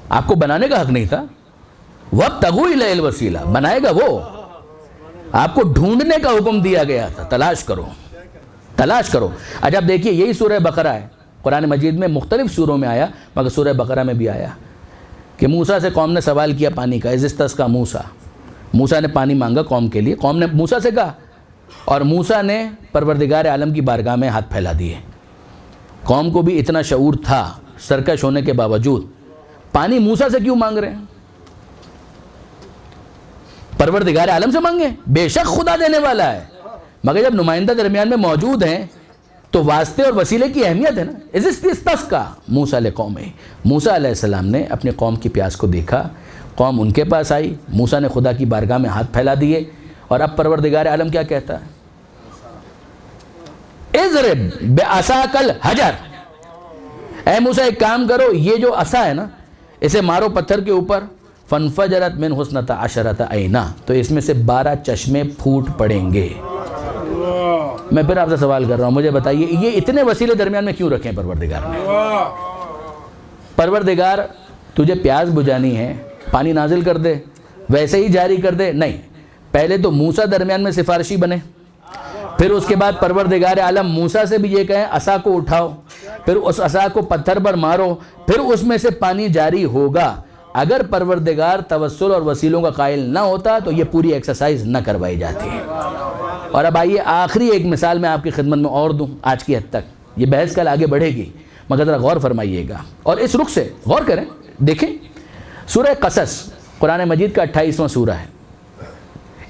آپ کو بنانے کا حق نہیں تھا۔ وَابْتَغُوا إِلَيْهِ الْوَسِيلَةَ، بنائے گا وہ، آپ کو ڈھونڈنے کا حکم دیا گیا تھا، تلاش کرو تلاش کرو۔ اچھا اب دیکھیے یہی سورہ بقرہ ہے، قرآن مجید میں مختلف سوروں میں آیا مگر سورہ بقرہ میں بھی آیا کہ موسیٰ سے قوم نے سوال کیا پانی کا، اِذِ اسْتَسْقَىٰ موسیٰ، موسیٰ نے پانی مانگا قوم کے لیے، قوم نے موسیٰ سے کہا اور موسیٰ نے پروردگار عالم کی بارگاہ میں ہاتھ پھیلا دیے۔ قوم کو بھی اتنا شعور تھا سرکش ہونے کے باوجود، پانی موسیٰ سے کیوں مانگ رہے ہیں؟ پروردگار عالم سے مانگیں، بے شک خدا دینے والا ہے، مگر جب نمائندہ درمیان میں موجود ہیں تو واسطے اور وسیلے کی اہمیت ہے نا۔ اِذِ اسْتَسْقَىٰ موسیٰ لِقَوْمِهِ، موسیٰ علیہ السلام نے اپنے قوم کی پیاس کو دیکھا، قوم ان کے پاس آئی، موسیٰ نے خدا کی بارگاہ میں ہاتھ پھیلا دیے، اور اب پروردگار عالم کیا کہتا ہے؟ اضرب بعصاک الحجر، اے موسیٰ ایک کام کرو، یہ جو عصا ہے نا اسے مارو پتھر کے اوپر، فانفجرت من اثنتا عشرۃ عینا، تو اس میں سے 12 چشمے پھوٹ پڑیں گے۔ میں پھر آپ سے سوال کر رہا ہوں، مجھے بتائیے یہ اتنے وسیلے درمیان میں کیوں رکھیں پروردگار نے؟ پروردگار تجھے پیاس بجھانی ہے، پانی نازل کر دے، ویسے ہی جاری کر دے؟ نہیں، پہلے تو موسیٰ درمیان میں سفارشی بنے، پھر اس کے بعد پروردگار عالم موسیٰ سے بھی یہ کہیں عصا کو اٹھاؤ، پھر اس عصا کو پتھر پر مارو، پھر اس میں سے پانی جاری ہوگا۔ اگر پروردگار توسل اور وسیلوں کا قائل نہ ہوتا تو یہ پوری ایکسرسائز نہ کروائی جاتی ہے۔ اور اب آئیے آخری ایک مثال میں آپ کی خدمت میں اور دوں آج کی حد تک، یہ بحث کل آگے بڑھے گی مگر ذرا غور فرمائیے گا اور اس رخ سے غور کریں۔ دیکھیں سورہ قصص قرآن مجید کا 28واں سورہ ہے،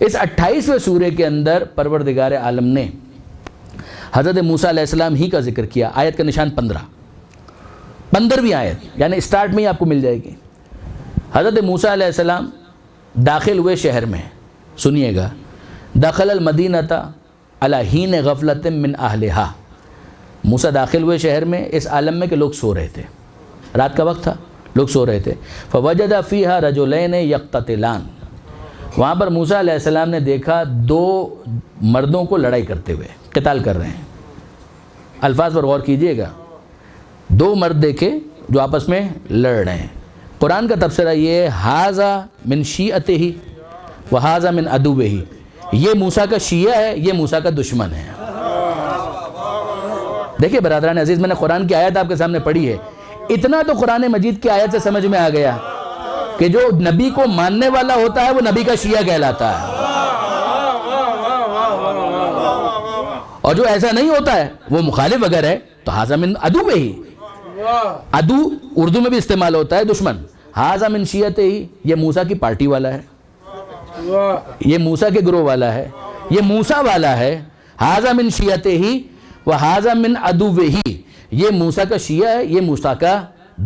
اس 28ویں سورے کے اندر پروردگار عالم نے حضرت موسیٰ علیہ السلام ہی کا ذکر کیا۔ آیت کا نشان 15ویں آیت، یعنی اسٹارٹ میں ہی آپ کو مل جائے گی۔ حضرت موسیٰ علیہ السلام داخل ہوئے شہر میں، سنیے گا، دخل المدینۃ علی حین غفلۃ من اہلہا، موسیٰ داخل ہوئے شہر میں اس عالم میں کہ لوگ سو رہے تھے، رات کا وقت تھا، لوگ سو رہے تھے۔ فوجد فیہا رجلین یقتتلان، وہاں پر موسیٰ علیہ السلام نے دیکھا 2 مردوں کو لڑائی کرتے ہوئے، قتال کر رہے ہیں۔ الفاظ پر غور کیجئے گا، 2 مرد دیکھے جو آپس میں لڑ رہے ہیں۔ قرآن کا تبصرہ یہ ہے، ھذا من شیعتہ وھذا من عدوہ، یہ موسیٰ کا شیعہ ہے، یہ موسیٰ کا دشمن ہے۔ دیکھیں برادران عزیز، میں نے قرآن کی آیت آپ کے سامنے پڑھی ہے، اتنا تو قرآن مجید کی آیت سے سمجھ میں آ گیا کہ جو نبی کو ماننے والا ہوتا ہے وہ نبی کا شیعہ کہلاتا ہے، اور جو ایسا نہیں ہوتا ہے وہ مخالف اگر ہے تو ھذا من عدوہ، عدو اردو میں بھی استعمال ہوتا ہے دشمن، ھذا من شیعتہ، یہ موسیٰ کی پارٹی والا ہے، یہ موسیٰ کے گروہ والا ہے، یہ موسیٰ والا ہے، ھذا من شیعتہ وھذا من عدوہ، یہ موسیٰ کا شیعہ ہے، یہ موسیٰ کا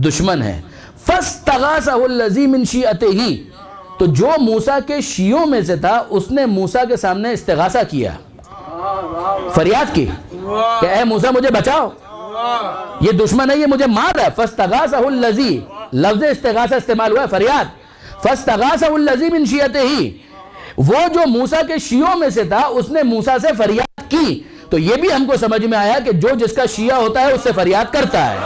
دشمن ہے۔ فاستغاثہ الذی من شیعتہ، تو جو موسیٰ کے شیعوں میں سے تھا اس نے موسیٰ کے سامنے استغاثہ کیا، فریاد کی کہ اے موسیٰ مجھے بچاؤ، یہ دشمن ہے، یہ مجھے مار رہا ہے۔ فاستغاثہ الذی، لفظ استغاثہ استعمال ہوا ہے، فریاد۔ فاستغاثہ الذی من شیعتہ، وہ جو موسیٰ کے شیعوں میں سے تھا اس نے موسیٰ سے فریاد کی، تو یہ بھی ہم کو سمجھ میں آیا کہ جو جس کا شیعہ ہوتا ہے اس سے فریاد کرتا ہے۔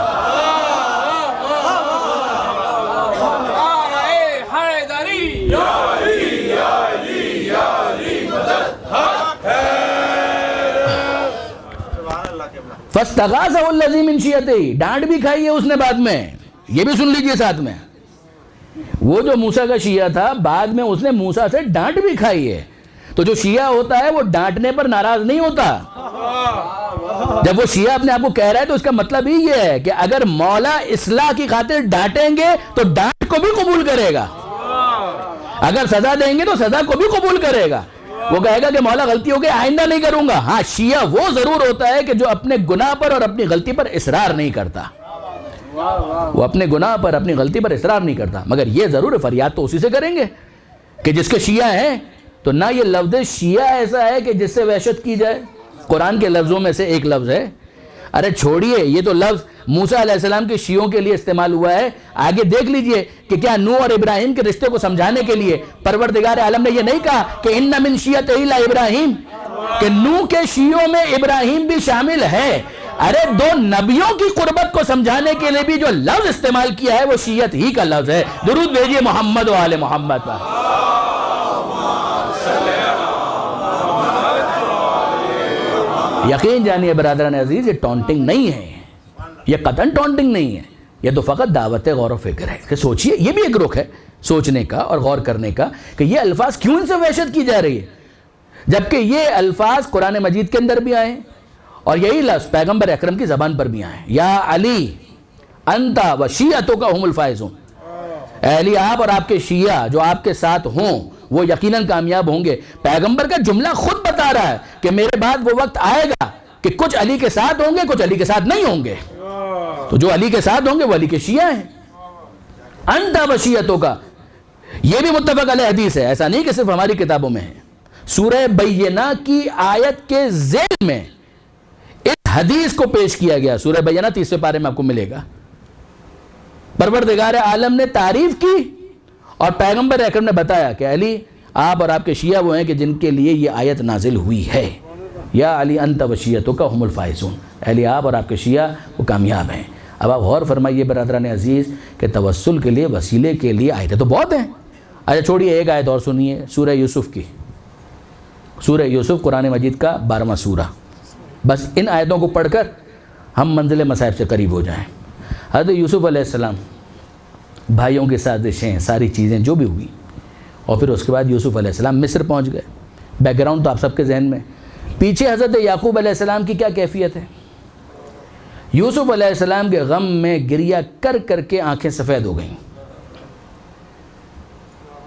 فاستغاثہ الذی من شیعتہ، ڈانٹ بھی کھائی ہے اس نے بعد میں، یہ بھی سن لیجئے ساتھ میں، وہ جو موسیٰ کا شیعہ تھا بعد میں اس نے موسیٰ سے ڈانٹ بھی کھائی ہے۔ تو جو شیعہ ہوتا ہے وہ ڈانٹنے پر ناراض نہیں ہوتا، جب وہ شیعہ اپنے آپ کو کہہ رہا ہے تو اس کا مطلب ہی یہ ہے کہ اگر مولا اصلاح کی خاطر ڈانٹیں گے تو ڈانٹ کو بھی قبول کرے گا، اگر سزا دیں گے تو سزا کو بھی قبول کرے گا، وہ کہے گا کہ مولا غلطی ہو گئی آئندہ نہیں کروں گا۔ ہاں شیعہ وہ ضرور ہوتا ہے کہ جو اپنے گناہ پر اور اپنی غلطی پر اصرار نہیں کرتا، وہ اپنے گناہ پر اپنی غلطی پر اصرار نہیں کرتا، مگر یہ ضرور ہے فریاد تو اسی سے کریں گے کہ جس کے شیعہ ہیں۔ تو نہ یہ لفظ شیعہ ایسا ہے کہ جس سے وحشت کی جائے، قرآن کے لفظوں میں سے ایک لفظ ہے، ارے چھوڑیے یہ تو لفظ موسیٰ علیہ السلام کے شیعوں کے لیے استعمال ہوا ہے، آگے دیکھ لیجئے کہ کیا نوح اور ابراہیم کے رشتے کو سمجھانے کے لیے پروردگار عالم نے یہ نہیں کہا کہ ان من شیعتہ لا ابراہیم، کہ نوح کے شیعوں میں ابراہیم بھی شامل ہے. ارے دو نبیوں کی قربت کو سمجھانے کے لیے بھی جو لفظ استعمال کیا ہے وہ شیعت ہی کا لفظ ہے. درود بھیجئے محمد و آل محمد پر. یقین جانیے برادران عزیز، یہ ٹونٹنگ نہیں ہے، یہ قطعاً ٹونٹنگ نہیں ہے، یہ تو فقط دعوت غور و فکر ہے کہ سوچئے. یہ بھی ایک رخ ہے سوچنے کا اور غور کرنے کا کہ یہ الفاظ کیوں ان سے وحشت کی جا رہی ہے، جبکہ یہ الفاظ قرآن مجید کے اندر بھی آئے ہیں اور یہی لفظ پیغمبر اکرم کی زبان پر بھی آئے ہیں. یا علی انت و شیعتک هم الفائزون. اے علی، آپ اور آپ کے شیعہ جو آپ کے ساتھ ہوں وہ یقیناً کامیاب ہوں گے. پیغمبر کا جملہ خود بتا رہا ہے کہ میرے بعد وہ وقت آئے گا کہ کچھ علی کے ساتھ ہوں گے، کچھ علی کے ساتھ نہیں ہوں گے. تو جو علی کے ساتھ ہوں گے وہ علی کے شیعہ ہیں. انت و شیعتک، یہ بھی متفق علیہ حدیث ہے، ایسا نہیں کہ صرف ہماری کتابوں میں ہے. سورہ بینہ کی آیت کے ذیل میں اس حدیث کو پیش کیا گیا. سورہ بینہ 30ویں پارے میں آپ کو ملے گا. پروردگار عالم نے تعریف کی اور پیغمبر اکرم نے بتایا کہ علی، آپ اور آپ کے شیعہ وہ ہیں کہ جن کے لیے یہ آیت نازل ہوئی ہے. یا علی انت و شیعتک هم الفائزون. علی، آپ اور آپ کے شیعہ وہ کامیاب ہیں. اب آپ غور فرمائیے برادران عزیز کہ توسل کے لیے، وسیلے کے لیے آیتیں تو بہت ہیں. اچھا چھوڑیے، ایک آیت اور سنیے سورہ یوسف کی. سورہ یوسف قرآن مجید کا 12واں سورہ. بس ان آیتوں کو پڑھ کر ہم منزل مصائب سے قریب ہو جائیں. حضرت یوسف علیہ السلام، بھائیوں کی سازشیں، ساری چیزیں جو بھی ہوئی، اور پھر اس کے بعد یوسف علیہ السلام مصر پہنچ گئے. بیک گراؤنڈ تو آپ سب کے ذہن میں. پیچھے حضرت یعقوب علیہ السلام کی کیا کیفیت ہے؟ یوسف علیہ السلام کے غم میں گریہ کر کر کے آنکھیں سفید ہو گئیں،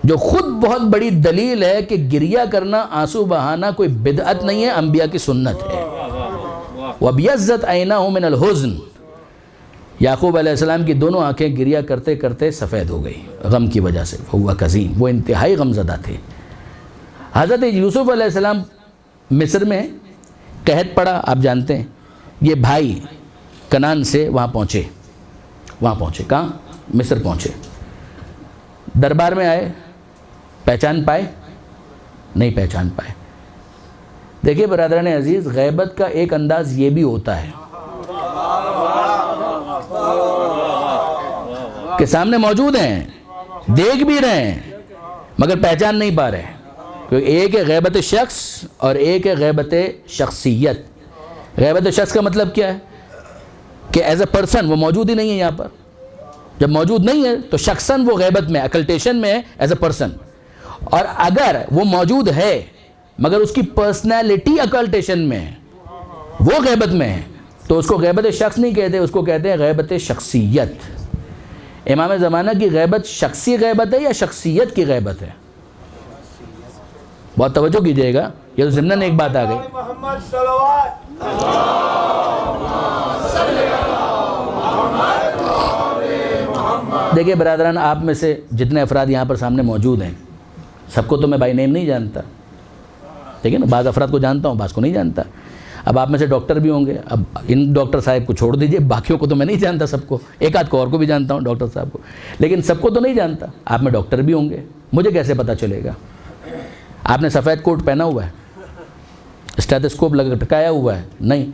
جو خود بہت بڑی دلیل ہے کہ گریہ کرنا، آنسو بہانا کوئی بدعت نہیں ہے، انبیاء کی سنت ہے. وَبْيَزَّتْ عَيْنَاهُ مِنَ الْحُزْنِ. یعقوب علیہ السلام کی دونوں آنکھیں گریہ کرتے کرتے سفید ہو گئی غم کی وجہ سے. وہ کظیم، وہ انتہائی غمزدہ تھے. حضرت یوسف علیہ السلام مصر میں قحط پڑا، آپ جانتے ہیں. یہ بھائی کنعان سے وہاں پہنچے. کہاں؟ مصر پہنچے. دربار میں آئے، پہچان پائے؟ نہیں پہچان پائے. دیکھیے برادران عزیز، غیبت کا ایک انداز یہ بھی ہوتا ہے کہ سامنے موجود ہیں، دیکھ بھی رہے ہیں، مگر پہچان نہیں پا رہے. کیونکہ ایک ہے غیبت شخص اور ایک ہے غیبت شخصیت. غیبت شخص کا مطلب کیا ہے کہ ایز اے پرسن وہ موجود ہی نہیں ہے یہاں پر. جب موجود نہیں ہے تو شخصاً وہ غیبت میں، اکلٹیشن میں ہے ایز اے پرسن. اور اگر وہ موجود ہے مگر اس کی پرسنالٹی اکلٹیشن میں ہے، وہ غیبت میں ہے، تو اس کو غیبت شخص نہیں کہتے، اس کو کہتے ہیں غیبت شخصیت. امام زمانہ کی غیبت شخصی غیبت ہے یا شخصیت کی غیبت ہے؟ بہت توجہ کیجئے گا، یہ تو ضمناً ایک بات آ گئی. محمد صلوات. دیکھیے برادران، آپ میں سے جتنے افراد یہاں پر سامنے موجود ہیں، سب کو تو میں بائی نیم نہیں جانتا، ٹھیک ہے نا. بعض افراد کو جانتا ہوں، بعض کو نہیں جانتا. اب آپ میں سے ڈاکٹر بھی ہوں گے، اب ان ڈاکٹر صاحب کو چھوڑ دیجئے، باقیوں کو تو میں نہیں جانتا. سب کو، ایک آدھ کو اور کو بھی جانتا ہوں ڈاکٹر صاحب کو، لیکن سب کو تو نہیں جانتا. آپ میں ڈاکٹر بھی ہوں گے، مجھے کیسے پتہ چلے گا؟ آپ نے سفید کوٹ پہنا ہوا ہے، اسٹیتھوسکوپ لگا ٹکایا ہوا ہے؟ نہیں.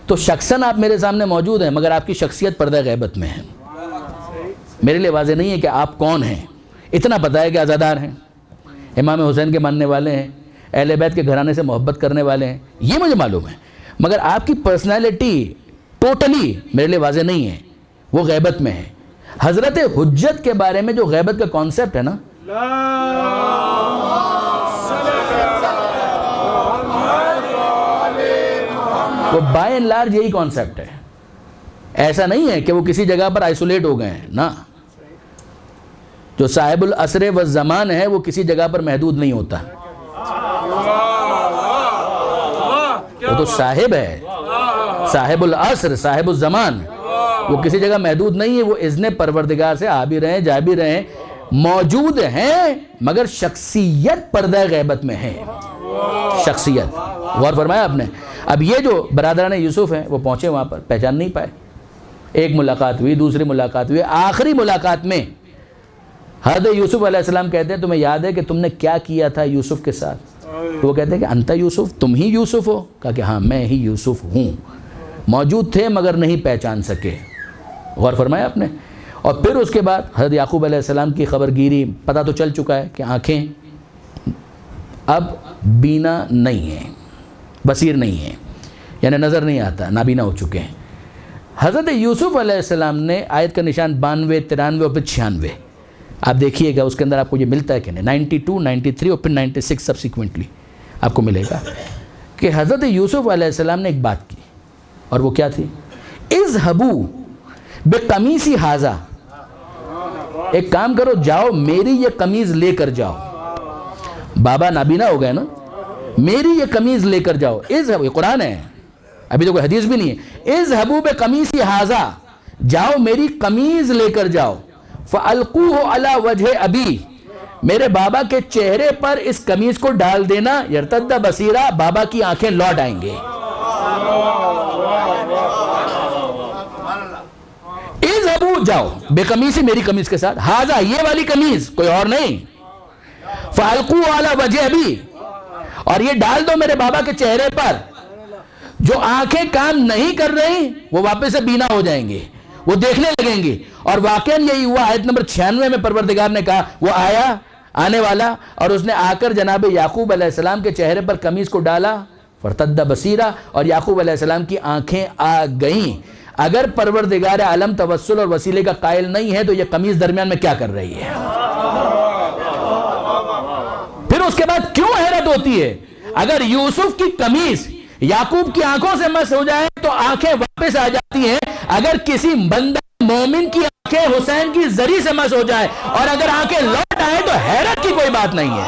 تو شخصاً آپ میرے سامنے موجود ہیں مگر آپ کی شخصیت پردہ غیبت میں ہے. میرے لیے واضح نہیں ہے کہ آپ کون ہیں. اتنا پتہ ہے کہ عزادار ہیں، امام حسین کے ماننے والے ہیں، اہل بیت کے گھرانے سے محبت کرنے والے ہیں، یہ مجھے معلوم ہے. مگر آپ کی پرسنالٹی ٹوٹلی میرے لیے واضح نہیں ہے، وہ غیبت میں ہے. حضرت حجت کے بارے میں جو غیبت کا کانسیپٹ ہے نا، وہ بائی اینڈ لارج یہی کانسیپٹ ہے. ایسا نہیں ہے کہ وہ کسی جگہ پر آئسولیٹ ہو گئے ہیں، نہ. جو صاحب العصر والزمان ہے وہ کسی جگہ پر محدود نہیں ہوتا، وہ تو صاحب ہے، صاحب العصر، صاحب الزمان. وہ کسی جگہ محدود نہیں ہے، وہ اذن پروردگار سے آ بھی رہے ہیں، جا بھی رہے ہیں، موجود ہیں، مگر شخصیت پردہ غیبت میں ہے. شخصیت، غور فرمایا آپ نے. اب یہ جو برادران یوسف ہیں وہ پہنچے وہاں پر، پہچان نہیں پائے. ایک ملاقات ہوئی، دوسری ملاقات ہوئی، آخری ملاقات میں حضرت یوسف علیہ السلام کہتے ہیں تمہیں یاد ہے کہ تم نے کیا کیا تھا یوسف کے ساتھ؟ تو وہ کہتے ہیں کہ انت یوسف، تم ہی یوسف ہو؟ کہا کہ ہاں میں ہی یوسف ہوں، موجود تھے مگر نہیں پہچان سکے۔ غور فرمایا آپ نے؟ اور پھر اس کے بعد حضرت یعقوب علیہ السلام کی خبر گیری، پتہ تو چل چکا ہے کہ آنکھیں اب بینا نہیں ہیں، بصیر نہیں ہیں، یعنی نظر نہیں آتا، نابینا ہو چکے ہیں۔ حضرت یوسف علیہ السلام نے آیت کا نشان 92، 93 اور پھر 96، آپ دیکھیے گا اس کے اندر آپ کو یہ ملتا ہے کہ نہیں، 92، 93 اور پھر 96 سبسیکوینٹلی آپ کو ملے گا کہ حضرت یوسف علیہ السلام نے ایک بات کی، اور وہ کیا تھی؟ اذهبوا بقمیصی ھذا، ایک کام کرو، جاؤ میری یہ قمیض لے کر جاؤ۔ بابا نابینا ہو گئے نا، میری یہ قمیض لے کر جاؤ۔ اذهبوا، یہ قرآن ہے، ابھی تو کوئی حدیث بھی نہیں ہے۔ اذهبوا بقمیصی ھذا، جاؤ میری قمیض لے کر جاؤ۔ فَأَلْقُوهُ عَلَى وَجْهِ أَبِي، میرے بابا کے چہرے پر اس قمیض کو ڈال دینا، یرتد بصیرا، بابا کی آنکھیں لوٹ آئیں گے۔ اذهبوا، جاؤ، بے قمیصی، میری قمیض کے ساتھ، ھذا، یہ والی قمیض، کوئی اور نہیں۔ فَأَلْقُوهُ عَلَى وَجْهِ أَبِي، اور یہ ڈال دو میرے بابا کے چہرے پر۔ جو آنکھیں کام نہیں کر رہی وہ واپس سے بینا ہو جائیں گے، وہ دیکھنے لگیں گے۔ اور واقعاً یہی ہوا۔ آیت نمبر 96 میں پروردگار نے کہا، وہ آیا، آنے والا، اور اس نے آ کر جناب یعقوب علیہ السلام کے چہرے پر قمیض کو ڈالا، فرتد بصیرا، اور یعقوب علیہ السلام کی آنکھیں آ گئیں۔ اگر پروردگار عالم توسل اور وسیلے کا قائل نہیں ہے تو یہ قمیض درمیان میں کیا کر رہی ہے؟ پھر اس کے بعد کیوں حیرت ہوتی ہے؟ اگر یوسف کی قمیض یعقوب کی آنکھوں سے مس ہو جائے تو آنکھیں واپس آ جاتی ہیں، اگر کسی بندہ مومن کی آنکھیں حسین کی زری سے مس ہو جائے اور اگر آنکھیں لوٹ آئیں تو حیرت کی کوئی بات نہیں ہے۔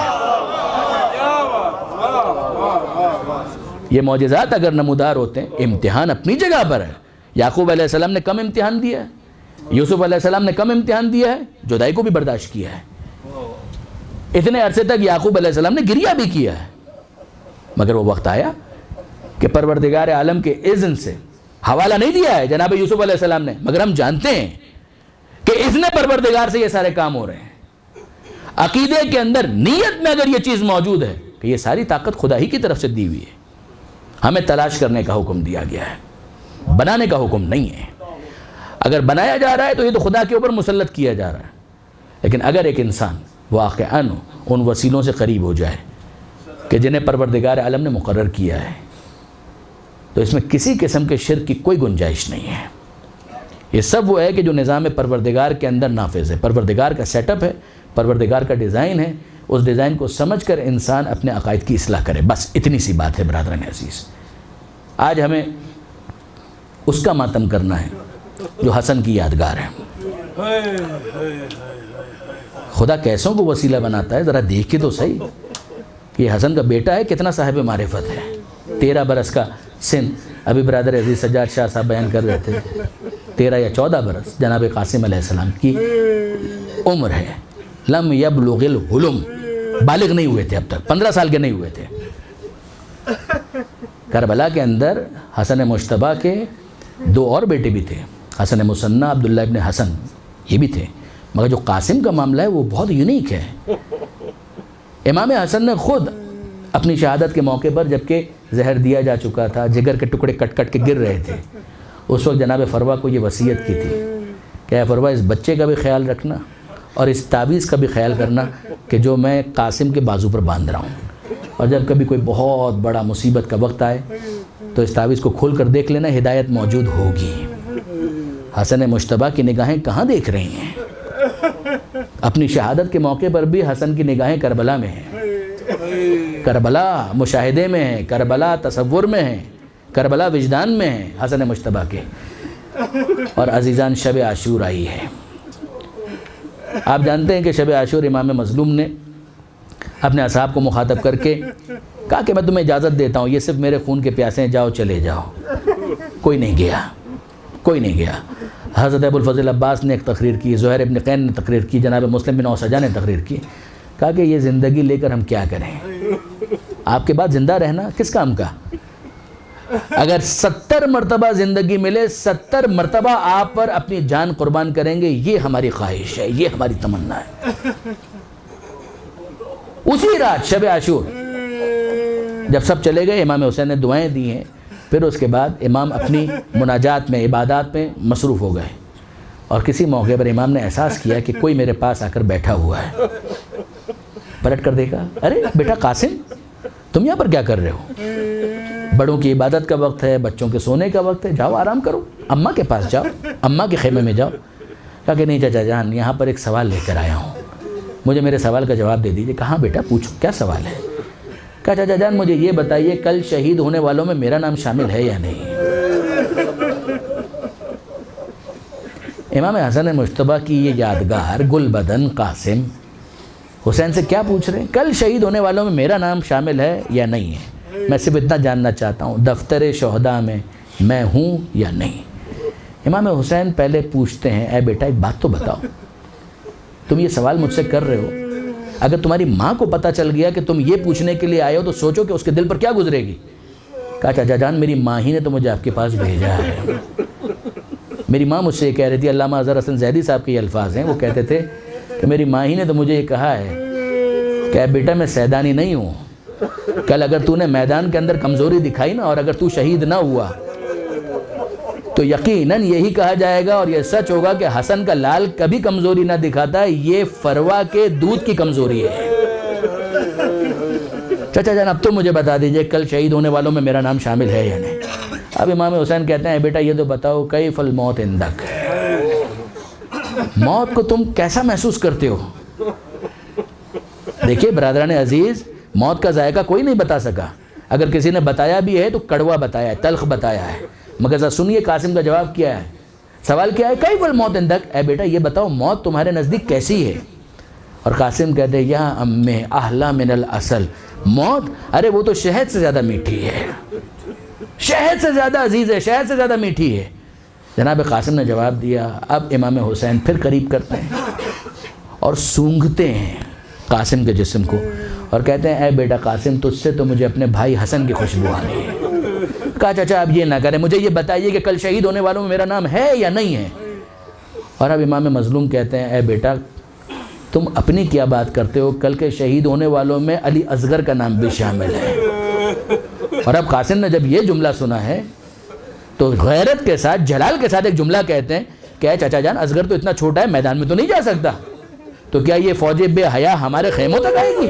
یہ معجزات اگر نمودار ہوتے ہیں، امتحان اپنی جگہ پر ہے۔ یعقوب علیہ السلام نے کم امتحان دیا ہے، یوسف علیہ السلام نے کم امتحان دیا ہے، جدائی کو بھی برداشت کیا ہے۔ اتنے عرصے تک یعقوب علیہ السلام نے گریہ بھی کیا ہے، مگر وہ وقت آیا کہ پروردگار عالم کے اذن سے، حوالہ نہیں دیا ہے جناب یوسف علیہ السلام نے، مگر ہم جانتے ہیں کہ اذن پروردگار سے یہ سارے کام ہو رہے ہیں۔ عقیدے کے اندر، نیت میں اگر یہ چیز موجود ہے کہ یہ ساری طاقت خدا ہی کی طرف سے دی ہوئی ہے، ہمیں تلاش کرنے کا حکم دیا گیا ہے، بنانے کا حکم نہیں ہے۔ اگر بنایا جا رہا ہے تو یہ تو خدا کے اوپر مسلط کیا جا رہا ہے، لیکن اگر ایک انسان واقعاً ان وسیلوں سے قریب ہو جائے کہ جنہیں پروردگار عالم نے مقرر کیا ہے، تو اس میں کسی قسم کے شرک کی کوئی گنجائش نہیں ہے۔ یہ سب وہ ہے کہ جو نظام پروردگار کے اندر نافذ ہے، پروردگار کا سیٹ اپ ہے، پروردگار کا ڈیزائن ہے، اس ڈیزائن کو سمجھ کر انسان اپنے عقائد کی اصلاح کرے، بس اتنی سی بات ہے برادران عزیز۔ آج ہمیں اس کا ماتم کرنا ہے جو حسن کی یادگار ہے۔ خدا کیسوں کو وسیلہ بناتا ہے، ذرا دیکھ کے تو صحیح کہ یہ حسن کا بیٹا ہے، کتنا صاحب معرفت ہے، 13 برس کا سن۔ ابھی برادر عزیز سجاد شاہ صاحب بیان کر رہے تھے 13 یا 14 برس جناب قاسم علیہ السلام کی عمر ہے۔ لم یبلغ الحلم، بالغ نہیں ہوئے تھے اب تک، 15 سال کے نہیں ہوئے تھے۔ کربلا کے اندر حسن مجتبیٰ کے 2 اور بیٹے بھی تھے، حسن مثنی، عبداللہ ابن حسن، یہ بھی تھے، مگر جو قاسم کا معاملہ ہے وہ بہت یونیک ہے۔ امام حسن نے خود اپنی شہادت کے موقع پر، جبکہ زہر دیا جا چکا تھا، جگر کے ٹکڑے کٹ کٹ کے گر رہے تھے، اس وقت جناب فروا کو یہ وصیت کی تھی کہ اے فروا، اس بچے کا بھی خیال رکھنا اور اس تعویذ کا بھی خیال کرنا کہ جو میں قاسم کے بازو پر باندھ رہا ہوں، اور جب کبھی کوئی بہت بڑا مصیبت کا وقت آئے تو اس تعویذ کو کھول کر دیکھ لینا، ہدایت موجود ہوگی۔ حسن مجتبیٰ کی نگاہیں کہاں دیکھ رہی ہیں؟ اپنی شہادت کے موقع پر بھی حسن کی نگاہیں کربلا میں ہیں، کربلا مشاہدے میں ہے، کربلا تصور میں ہے، کربلا وجدان میں ہے حسن مجتبیٰ کے۔ اور عزیزان، شب عاشور آئی ہے۔ آپ جانتے ہیں کہ شب عاشور امام مظلوم نے اپنے اصحاب کو مخاطب کر کے کہا کہ میں تمہیں اجازت دیتا ہوں، یہ صرف میرے خون کے پیاسے ہیں، جاؤ چلے جاؤ۔ کوئی نہیں گیا، کوئی نہیں گیا۔ حضرت ابو الفضل عباس نے ایک تقریر کی، زہیر ابن قین نے تقریر کی، جناب مسلم بن اوسجا نے تقریر کی، کہا کہ یہ زندگی لے کر ہم کیا کریں؟ آپ کے بعد زندہ رہنا کس کام کا؟ اگر 70 مرتبہ زندگی ملے، 70 مرتبہ آپ پر اپنی جان قربان کریں گے، یہ ہماری خواہش ہے، یہ ہماری تمنا ہے۔ اسی رات شب عاشور جب سب چلے گئے امام حسین نے دعائیں دی ہیں، پھر اس کے بعد امام اپنی مناجات میں عبادات میں مصروف ہو گئے، اور کسی موقع پر امام نے احساس کیا کہ کوئی میرے پاس آ کر بیٹھا ہوا ہے۔ پلٹ کر دیکھا، ارے بیٹا قاسم تم یہاں پر کیا کر رہے ہو؟ بڑوں کی عبادت کا وقت ہے، بچوں کے سونے کا وقت ہے، جاؤ آرام کرو، اماں کے پاس جاؤ، اماں کے خیمے میں جاؤ۔ کہا کہ نہیں چچا جان، یہاں پر ایک سوال لے کر آیا ہوں، مجھے میرے سوال کا جواب دے دیجیے۔ کہاں بیٹا پوچھو، کیا سوال ہے؟ کہا چچا جان مجھے یہ بتائیے کل شہید ہونے والوں میں میرا نام شامل ہے یا نہیں؟ امام حسن مجتبیٰ کی یہ یادگار گل بدن قاسم حسین سے کیا پوچھ رہے ہیں؟ کل شہید ہونے والوں میں میرا نام شامل ہے یا نہیں ہے؟ میں صرف اتنا جاننا چاہتا ہوں دفتر شہداء میں ہوں یا نہیں؟ امام حسین پہلے پوچھتے ہیں، اے بیٹا ایک بات تو بتاؤ، تم یہ سوال مجھ سے کر رہے ہو، اگر تمہاری ماں کو پتہ چل گیا کہ تم یہ پوچھنے کے لیے آئے ہو تو سوچو کہ اس کے دل پر کیا گزرے گی۔ کہا چچا جان میری ماں ہی نے تو مجھے آپ کے پاس بھیجا ہے۔ میری ماں مجھ سے یہ کہہ رہی تھی، علامہ اظہر حسن زیدی صاحب کے یہ الفاظ ہیں، وہ کہتے تھے کہ میری ماں ہی نے تو مجھے یہ کہا ہے کہ اے بیٹا میں سیدانی نہیں ہوں، کل اگر تو نے میدان کے اندر کمزوری دکھائی نا اور اگر تو شہید نہ ہوا تو یقیناً یہی کہا جائے گا اور یہ سچ ہوگا کہ حسن کا لال کبھی کمزوری نہ دکھاتا، یہ فروا کے دودھ کی کمزوری ہے۔ چچا جان اب تو مجھے بتا دیجئے کل شہید ہونے والوں میں میرا نام شامل ہے یا نہیں؟ اب امام حسین کہتے ہیں بیٹا یہ تو بتاؤ کیف الموت عندک، موت کو تم کیسا محسوس کرتے ہو؟ دیکھیے برادران عزیز، موت کا ذائقہ کوئی نہیں بتا سکا، اگر کسی نے بتایا بھی ہے تو کڑوا بتایا ہے، تلخ بتایا ہے، مگر ذرا سنیے قاسم کا جواب کیا ہے۔ سوال کیا ہے؟ کیف الموت عندک، اے بیٹا یہ بتاؤ موت تمہارے نزدیک کیسی ہے؟ اور قاسم کہتے ہیں یا امی احلی من العسل، موت ارے وہ تو شہد سے زیادہ میٹھی ہے، شہد سے زیادہ عزیز ہے، شہد سے زیادہ میٹھی ہے۔ جناب قاسم نے جواب دیا۔ اب امام حسین پھر قریب کرتے ہیں اور سونگھتے ہیں قاسم کے جسم کو اور کہتے ہیں اے بیٹا قاسم تجھ سے تو مجھے اپنے بھائی حسن کی خوشبو آ رہی ہے۔ کہا چچا اب یہ نہ کریں، مجھے یہ بتائیے کہ کل شہید ہونے والوں میں میرا نام ہے یا نہیں ہے؟ اور اب امام مظلوم کہتے ہیں اے بیٹا تم اپنی کیا بات کرتے ہو، کل کے شہید ہونے والوں میں علی اصغر کا نام بھی شامل ہے۔ اور اب قاسم نے جب یہ جملہ سنا ہے تو غیرت کے ساتھ جلال کے ساتھ ایک جملہ کہتے ہیں کہ اے چچا جان اصغر تو اتنا چھوٹا ہے میدان میں تو نہیں جا سکتا، تو کیا یہ فوج بے حیا ہمارے خیموں تک آئے گی؟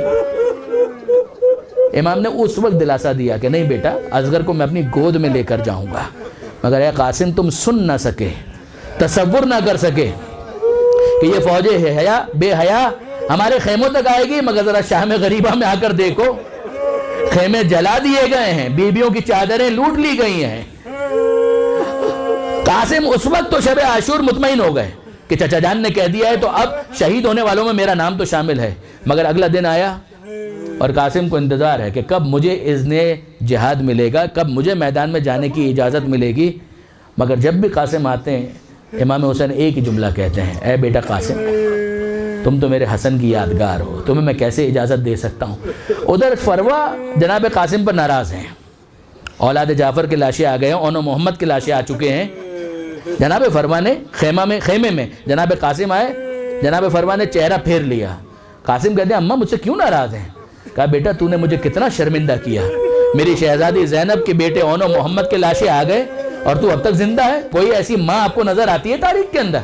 امام نے اس وقت دلاسا دیا کہ نہیں بیٹا اصغر کو میں اپنی گود میں لے کر جاؤں گا، مگر اے قاسم تم سن نہ سکے، تصور نہ کر سکے کہ یہ فوج بے حیا ہمارے خیموں تک آئے گی، مگر ذرا شام غریبہ میں آ کر دیکھو خیمے جلا دیے گئے ہیں، بیویوں کی چادریں لوٹ لی گئی ہیں۔ قاسم اس وقت تو شب عاشور مطمئن ہو گئے کہ چچا جان نے کہہ دیا ہے تو اب شہید ہونے والوں میں میرا نام تو شامل ہے، مگر اگلا دن آیا اور قاسم کو انتظار ہے کہ کب مجھے اذن جہاد ملے گا، کب مجھے میدان میں جانے کی اجازت ملے گی۔ مگر جب بھی قاسم آتے ہیں امام حسین ایک ہی جملہ کہتے ہیں اے بیٹا قاسم تم تو میرے حسن کی یادگار ہو، تمہیں میں کیسے اجازت دے سکتا ہوں۔ ادھر فروا جناب قاسم پر ناراض ہیں، اولاد جعفر کے لاشیں آ گئے ہیں، اونو محمد کے لاشیں آ چکے ہیں۔ جناب فروا نے خیمے میں جناب قاسم آئے، جناب فروا نے چہرہ پھیر لیا۔ قاسم کہتے ہیں اماں مجھ سے کیوں ناراض ہیں؟ کہا بیٹا تو نے مجھے کتنا شرمندہ کیا، میری شہزادی زینب کے بیٹے اونو محمد کے لاشیں آ گئے اور تو اب تک زندہ ہے۔ کوئی ایسی ماں آپ کو نظر آتی ہے تاریخ کے اندر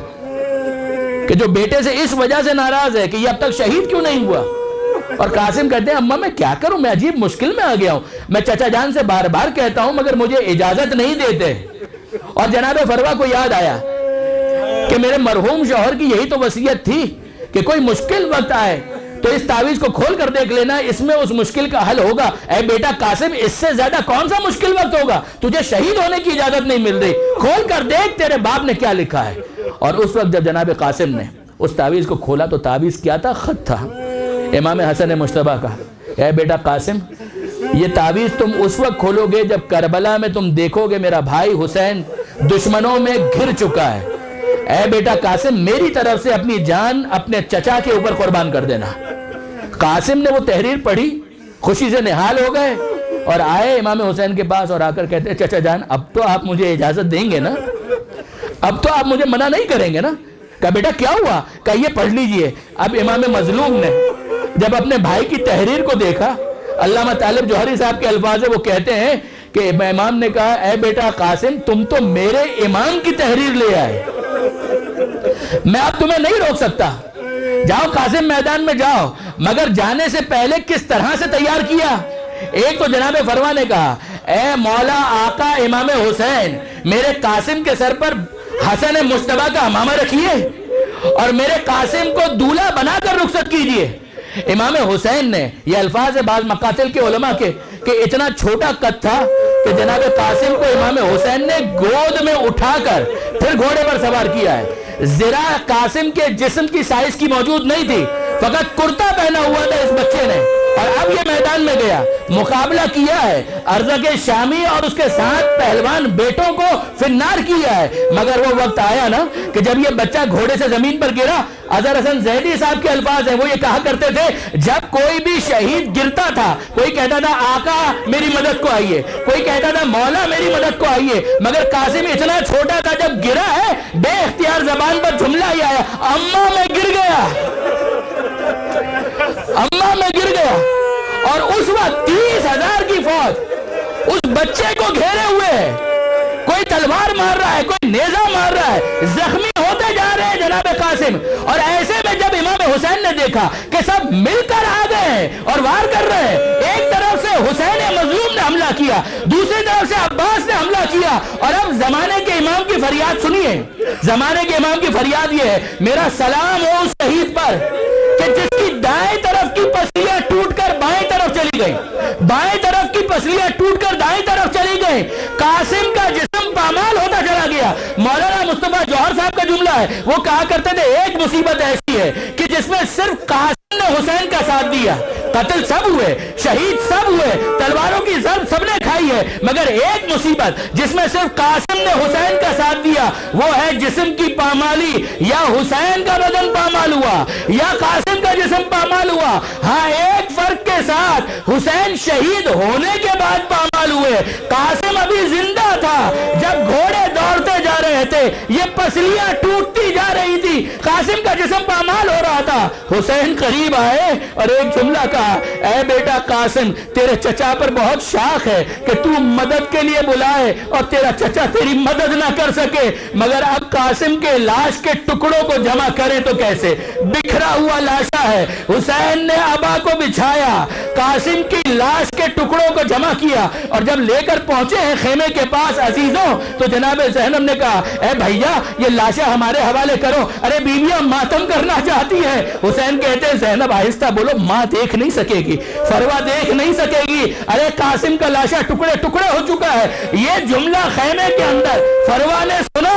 کہ جو بیٹے سے اس وجہ سے ناراض ہے کہ یہ اب تک شہید کیوں نہیں ہوا؟ اور قاسم کہتے ہیں اماں میں کیا کروں، میں عجیب مشکل میں آ گیا ہوں، میں چچا جان سے بار بار کہتا ہوں مگر مجھے اجازت نہیں دیتے۔ اور جناب فروا کو یاد آیا کہ میرے مرحوم شوہر کی یہی تو وصیت تھی کہ کوئی مشکل وقت آئے تو اس تعویذ کو کھول کر دیکھ لینا، اس میں اس مشکل کا حل ہوگا۔ اے بیٹا قاسم اس سے زیادہ کون سا مشکل وقت ہوگا، تجھے شہید ہونے کی اجازت نہیں مل رہی، کھول کر دیکھ تیرے باپ نے کیا لکھا ہے۔ اور اس وقت جب جناب قاسم نے اس تعویذ کو کھولا تو تعویذ کیا تھا؟ خط تھا امام حسن مجتبیٰ کا۔ اے بیٹا قاسم یہ تعویذ تم اس وقت کھولو گے جب کربلا میں تم دیکھو گے میرا بھائی حسین دشمنوں میں گھر چکا ہے۔ اے بیٹا قاسم میری طرف سے اپنی جان اپنے چچا کے اوپر قربان کر دینا۔ قاسم نے وہ تحریر پڑھی، خوشی سے نہال ہو گئے اور آئے امام حسین کے پاس اور آ کر کہتے ہیں چچا جان اب تو آپ مجھے اجازت دیں گے نا، اب تو آپ مجھے منع نہیں کریں گے نا؟ کہا بیٹا کیا ہوا؟ کہا یہ پڑھ لیجئے۔ اب امام مظلوم نے جب اپنے بھائی کی تحریر کو دیکھا علامہ طالب جوہری صاحب کے الفاظ ہے، وہ کہتے ہیں کہ امام نے کہا اے بیٹا قاسم تم تو میرے امام کی تحریر لے آئے، میں اب تمہیں نہیں روک سکتا، جاؤ قاسم میدان میں جاؤ، مگر جانے سے پہلے کس طرح سے تیار کیا؟ ایک تو جناب فروا نے کہا اے مولا آقا امام حسین میرے قاسم کے سر پر حسن مجتبیٰ کا امامہ رکھیے اور میرے قاسم کو دولہا بنا کر رخصت کیجئے۔ امام حسین نے یہ الفاظ ہے بعض مقاتل کے علماء کے کہ اتنا چھوٹا قد تھا کہ جناب قاسم کو امام حسین نے گود میں اٹھا کر پھر گھوڑے پر سوار کیا ہے۔ ذرا قاسم کے جسم کی سائز کی موجود نہیں تھی، فقط کرتا پہنا ہوا تھا اس بچے نے، اور اب یہ میدان میں گیا، مقابلہ کیا ہے، ارزق شامی اور اس کے ساتھ پہلوان بیٹوں کو فنار کیا ہے، مگر وہ وقت آیا نا کہ جب یہ بچہ گھوڑے سے زمین پر گرا، اظہر حسن زیدی صاحب کے الفاظ ہیں، وہ یہ کہا کرتے تھے جب کوئی بھی شہید گرتا تھا، کوئی کہتا تھا آقا میری مدد کو آئیے، کوئی کہتا تھا مولا میری مدد کو آئیے، مگر قاسم اتنا چھوٹا تھا جب گرا ہے بے اختیار زبان پر جملہ ہی آیا اماں میں گر گیا، اماں میں گر گیا، اور اس وقت 30,000 کی فوج اس بچے کو گھیرے ہوئے ہے، کوئی تلوار مار رہا ہے، کوئی نیزہ مار رہا ہے، زخمی ہوتے جا رہے ہیں جناب قاسم، اور ایسے میں جب امام حسین نے دیکھا کہ سب مل کر آ گئے ہیں اور وار کر رہے ہیں، ایک طرف سے حسین مظلوم نے حملہ کیا، دوسری طرف سے عباس نے حملہ کیا، اور اب زمانے کے امام کی فریاد سنیے، زمانے کے امام کی فریاد یہ ہے میرا سلام ہو اس شہید پر کہ جس کی دائیں طرف کی پسلیاں ٹوٹ کر بائیں طرف چلی گئی، بائیں طرف کی پسلیاں ٹوٹ کر دائیں طرف چلی گئی، قاسم کا جسم پامال ہوتا چلا گیا۔ مولانا مصطفیٰ جوہر صاحب کا جملہ ہے، وہ کہا کرتے تھے ایک مصیبت ایسی ہے کہ جس میں صرف قاسم نے حسین کا ساتھ دیا، قتل سب ہوئے، شہید سب ہوئے، تلواروں کی ضرب سب نے کھائی ہے، مگر ایک مصیبت جس میں صرف قاسم نے حسین کا ساتھ دیا وہ ہے جسم کی پامالی، یا حسین کا بدن پامال ہوا یا قاسم کا جسم پامال ہوا، ہاں ایک فرق کے ساتھ حسین شہید ہونے کے بعد پامال ہوئے، قاسم ابھی زندہ تھا جب گھوڑے دوڑتے جا رہے تھے، یہ پسلیاں ٹوٹتی جا رہی تھی، قاسم کا جسم پامال ہو رہا تھا، حسین قریب آئے اور ایک جملہ کہا اے بیٹا قاسم تیرے چچا پر بہت شاخ ہے کہ تو مدد کے لیے بلائے اور تیرا چچا تیری مدد نہ کر سکے، مگر اب قاسم کے لاش کے ٹکڑوں کو جمع کریں تو کیسے، بکھرا ہوا لاشا ہے، حسین نے ابا کو بچھایا، قاسم کی لاش کے ٹکڑوں کو جمع کیا، اور جب لے کر پہنچے ہیں خیمے کے پاس عزیزوں تو جناب زینب نے کہا اے بھائیا یہ لاشا ہمارے حوالے کرو، ارے بیویاں ماتم کرنا چاہتی ہیں، حسین کہتے ہیں زینب آہستہ بولو ماں دیکھ نہیں سکے گی، فروا دیکھ نہیں سکے گی، ارے قاسم کا لاشا ٹکڑے ٹکڑے ہو چکا ہے، یہ جملہ خیمے کے اندر فروا نے سنا،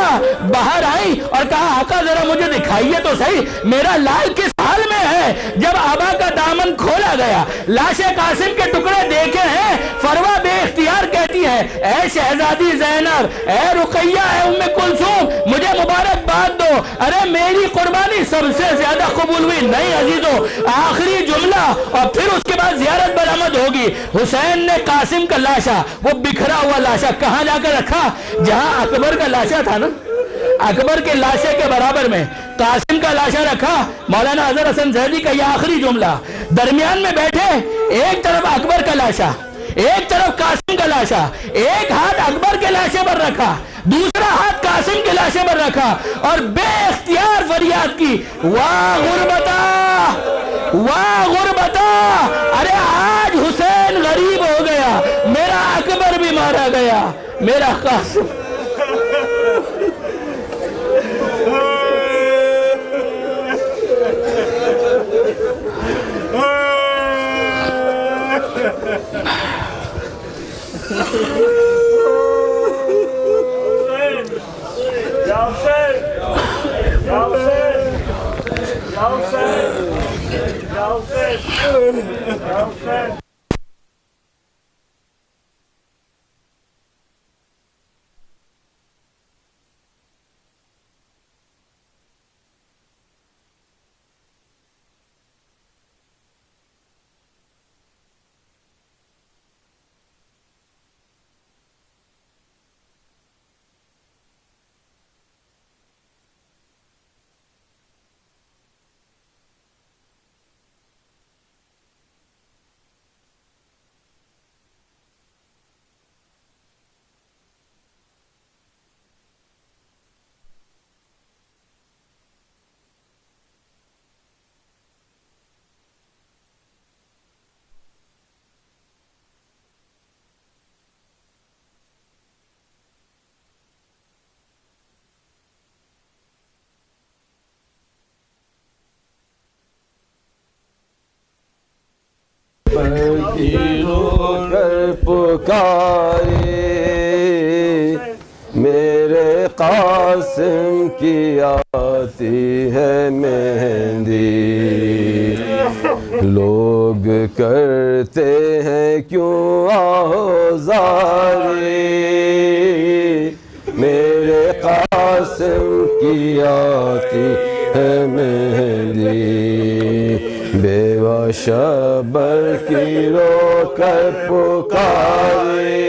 باہر آئی اور کہا آقا ذرا مجھے دکھائیے تو صحیح میرا لال کس حال میں ہے، جب آبا کا دامن کھولا گیا لاش قاسم کے ٹکڑے دیکھے ہیں، فروا بے اختیار کہتی ہے اے شہزادی زینب، اے رقیہ، اے ام کلثوم مجھے مبارکباد دو، ارے میری قربانی سب سے زیادہ قبول ہوئی، نہیں عزیزوں آخری جملہ اور پھر اس کے بعد زیارت برآمد ہوگی، حسین نے قاسم کا لاشا وہ بکھرا ہوا لاشا کہاں جا کر رکھا، جہاں اکبر کا لاشا تھا نا، اکبر کے لاشے کے برابر میں قاسم کا لاشا رکھا، مولانا اظہر حسن زیدی کا یہ آخری جملہ، درمیان میں بیٹھے ایک طرف اکبر کا لاشا ایک طرف قاسم کا لاشا، ایک ہاتھ اکبر کے لاشے پر رکھا دوسرا ہاتھ قاسم کے لاشے پر رکھا اور بے اختیار فریاد کی واہ غربتا واہ غربتا، ارے آج حسین غریب ہو گیا، میرا اکبر بھی مارا گیا، میرا قاسم پر کی رو کر پکارے، میرے قاسم کی آتی ہے مہندی، لوگ کرتے ہیں کیوں آہوزاری، میرے قاسم کی آتی ہے مہندی، بیوہ شبر کی رو کر پکارے،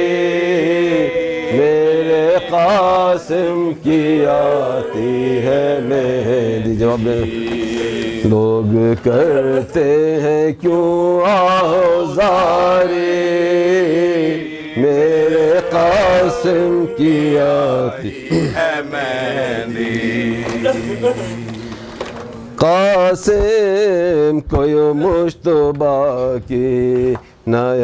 میرے قاسم کی آتی ہے مہندی۔ جواب دیں، لوگ کرتے ہیں کیوں آہوزاری، میرے قاسم کی آتی ہے مہندی۔ قاسم کو یوں مشتبہ کی نہ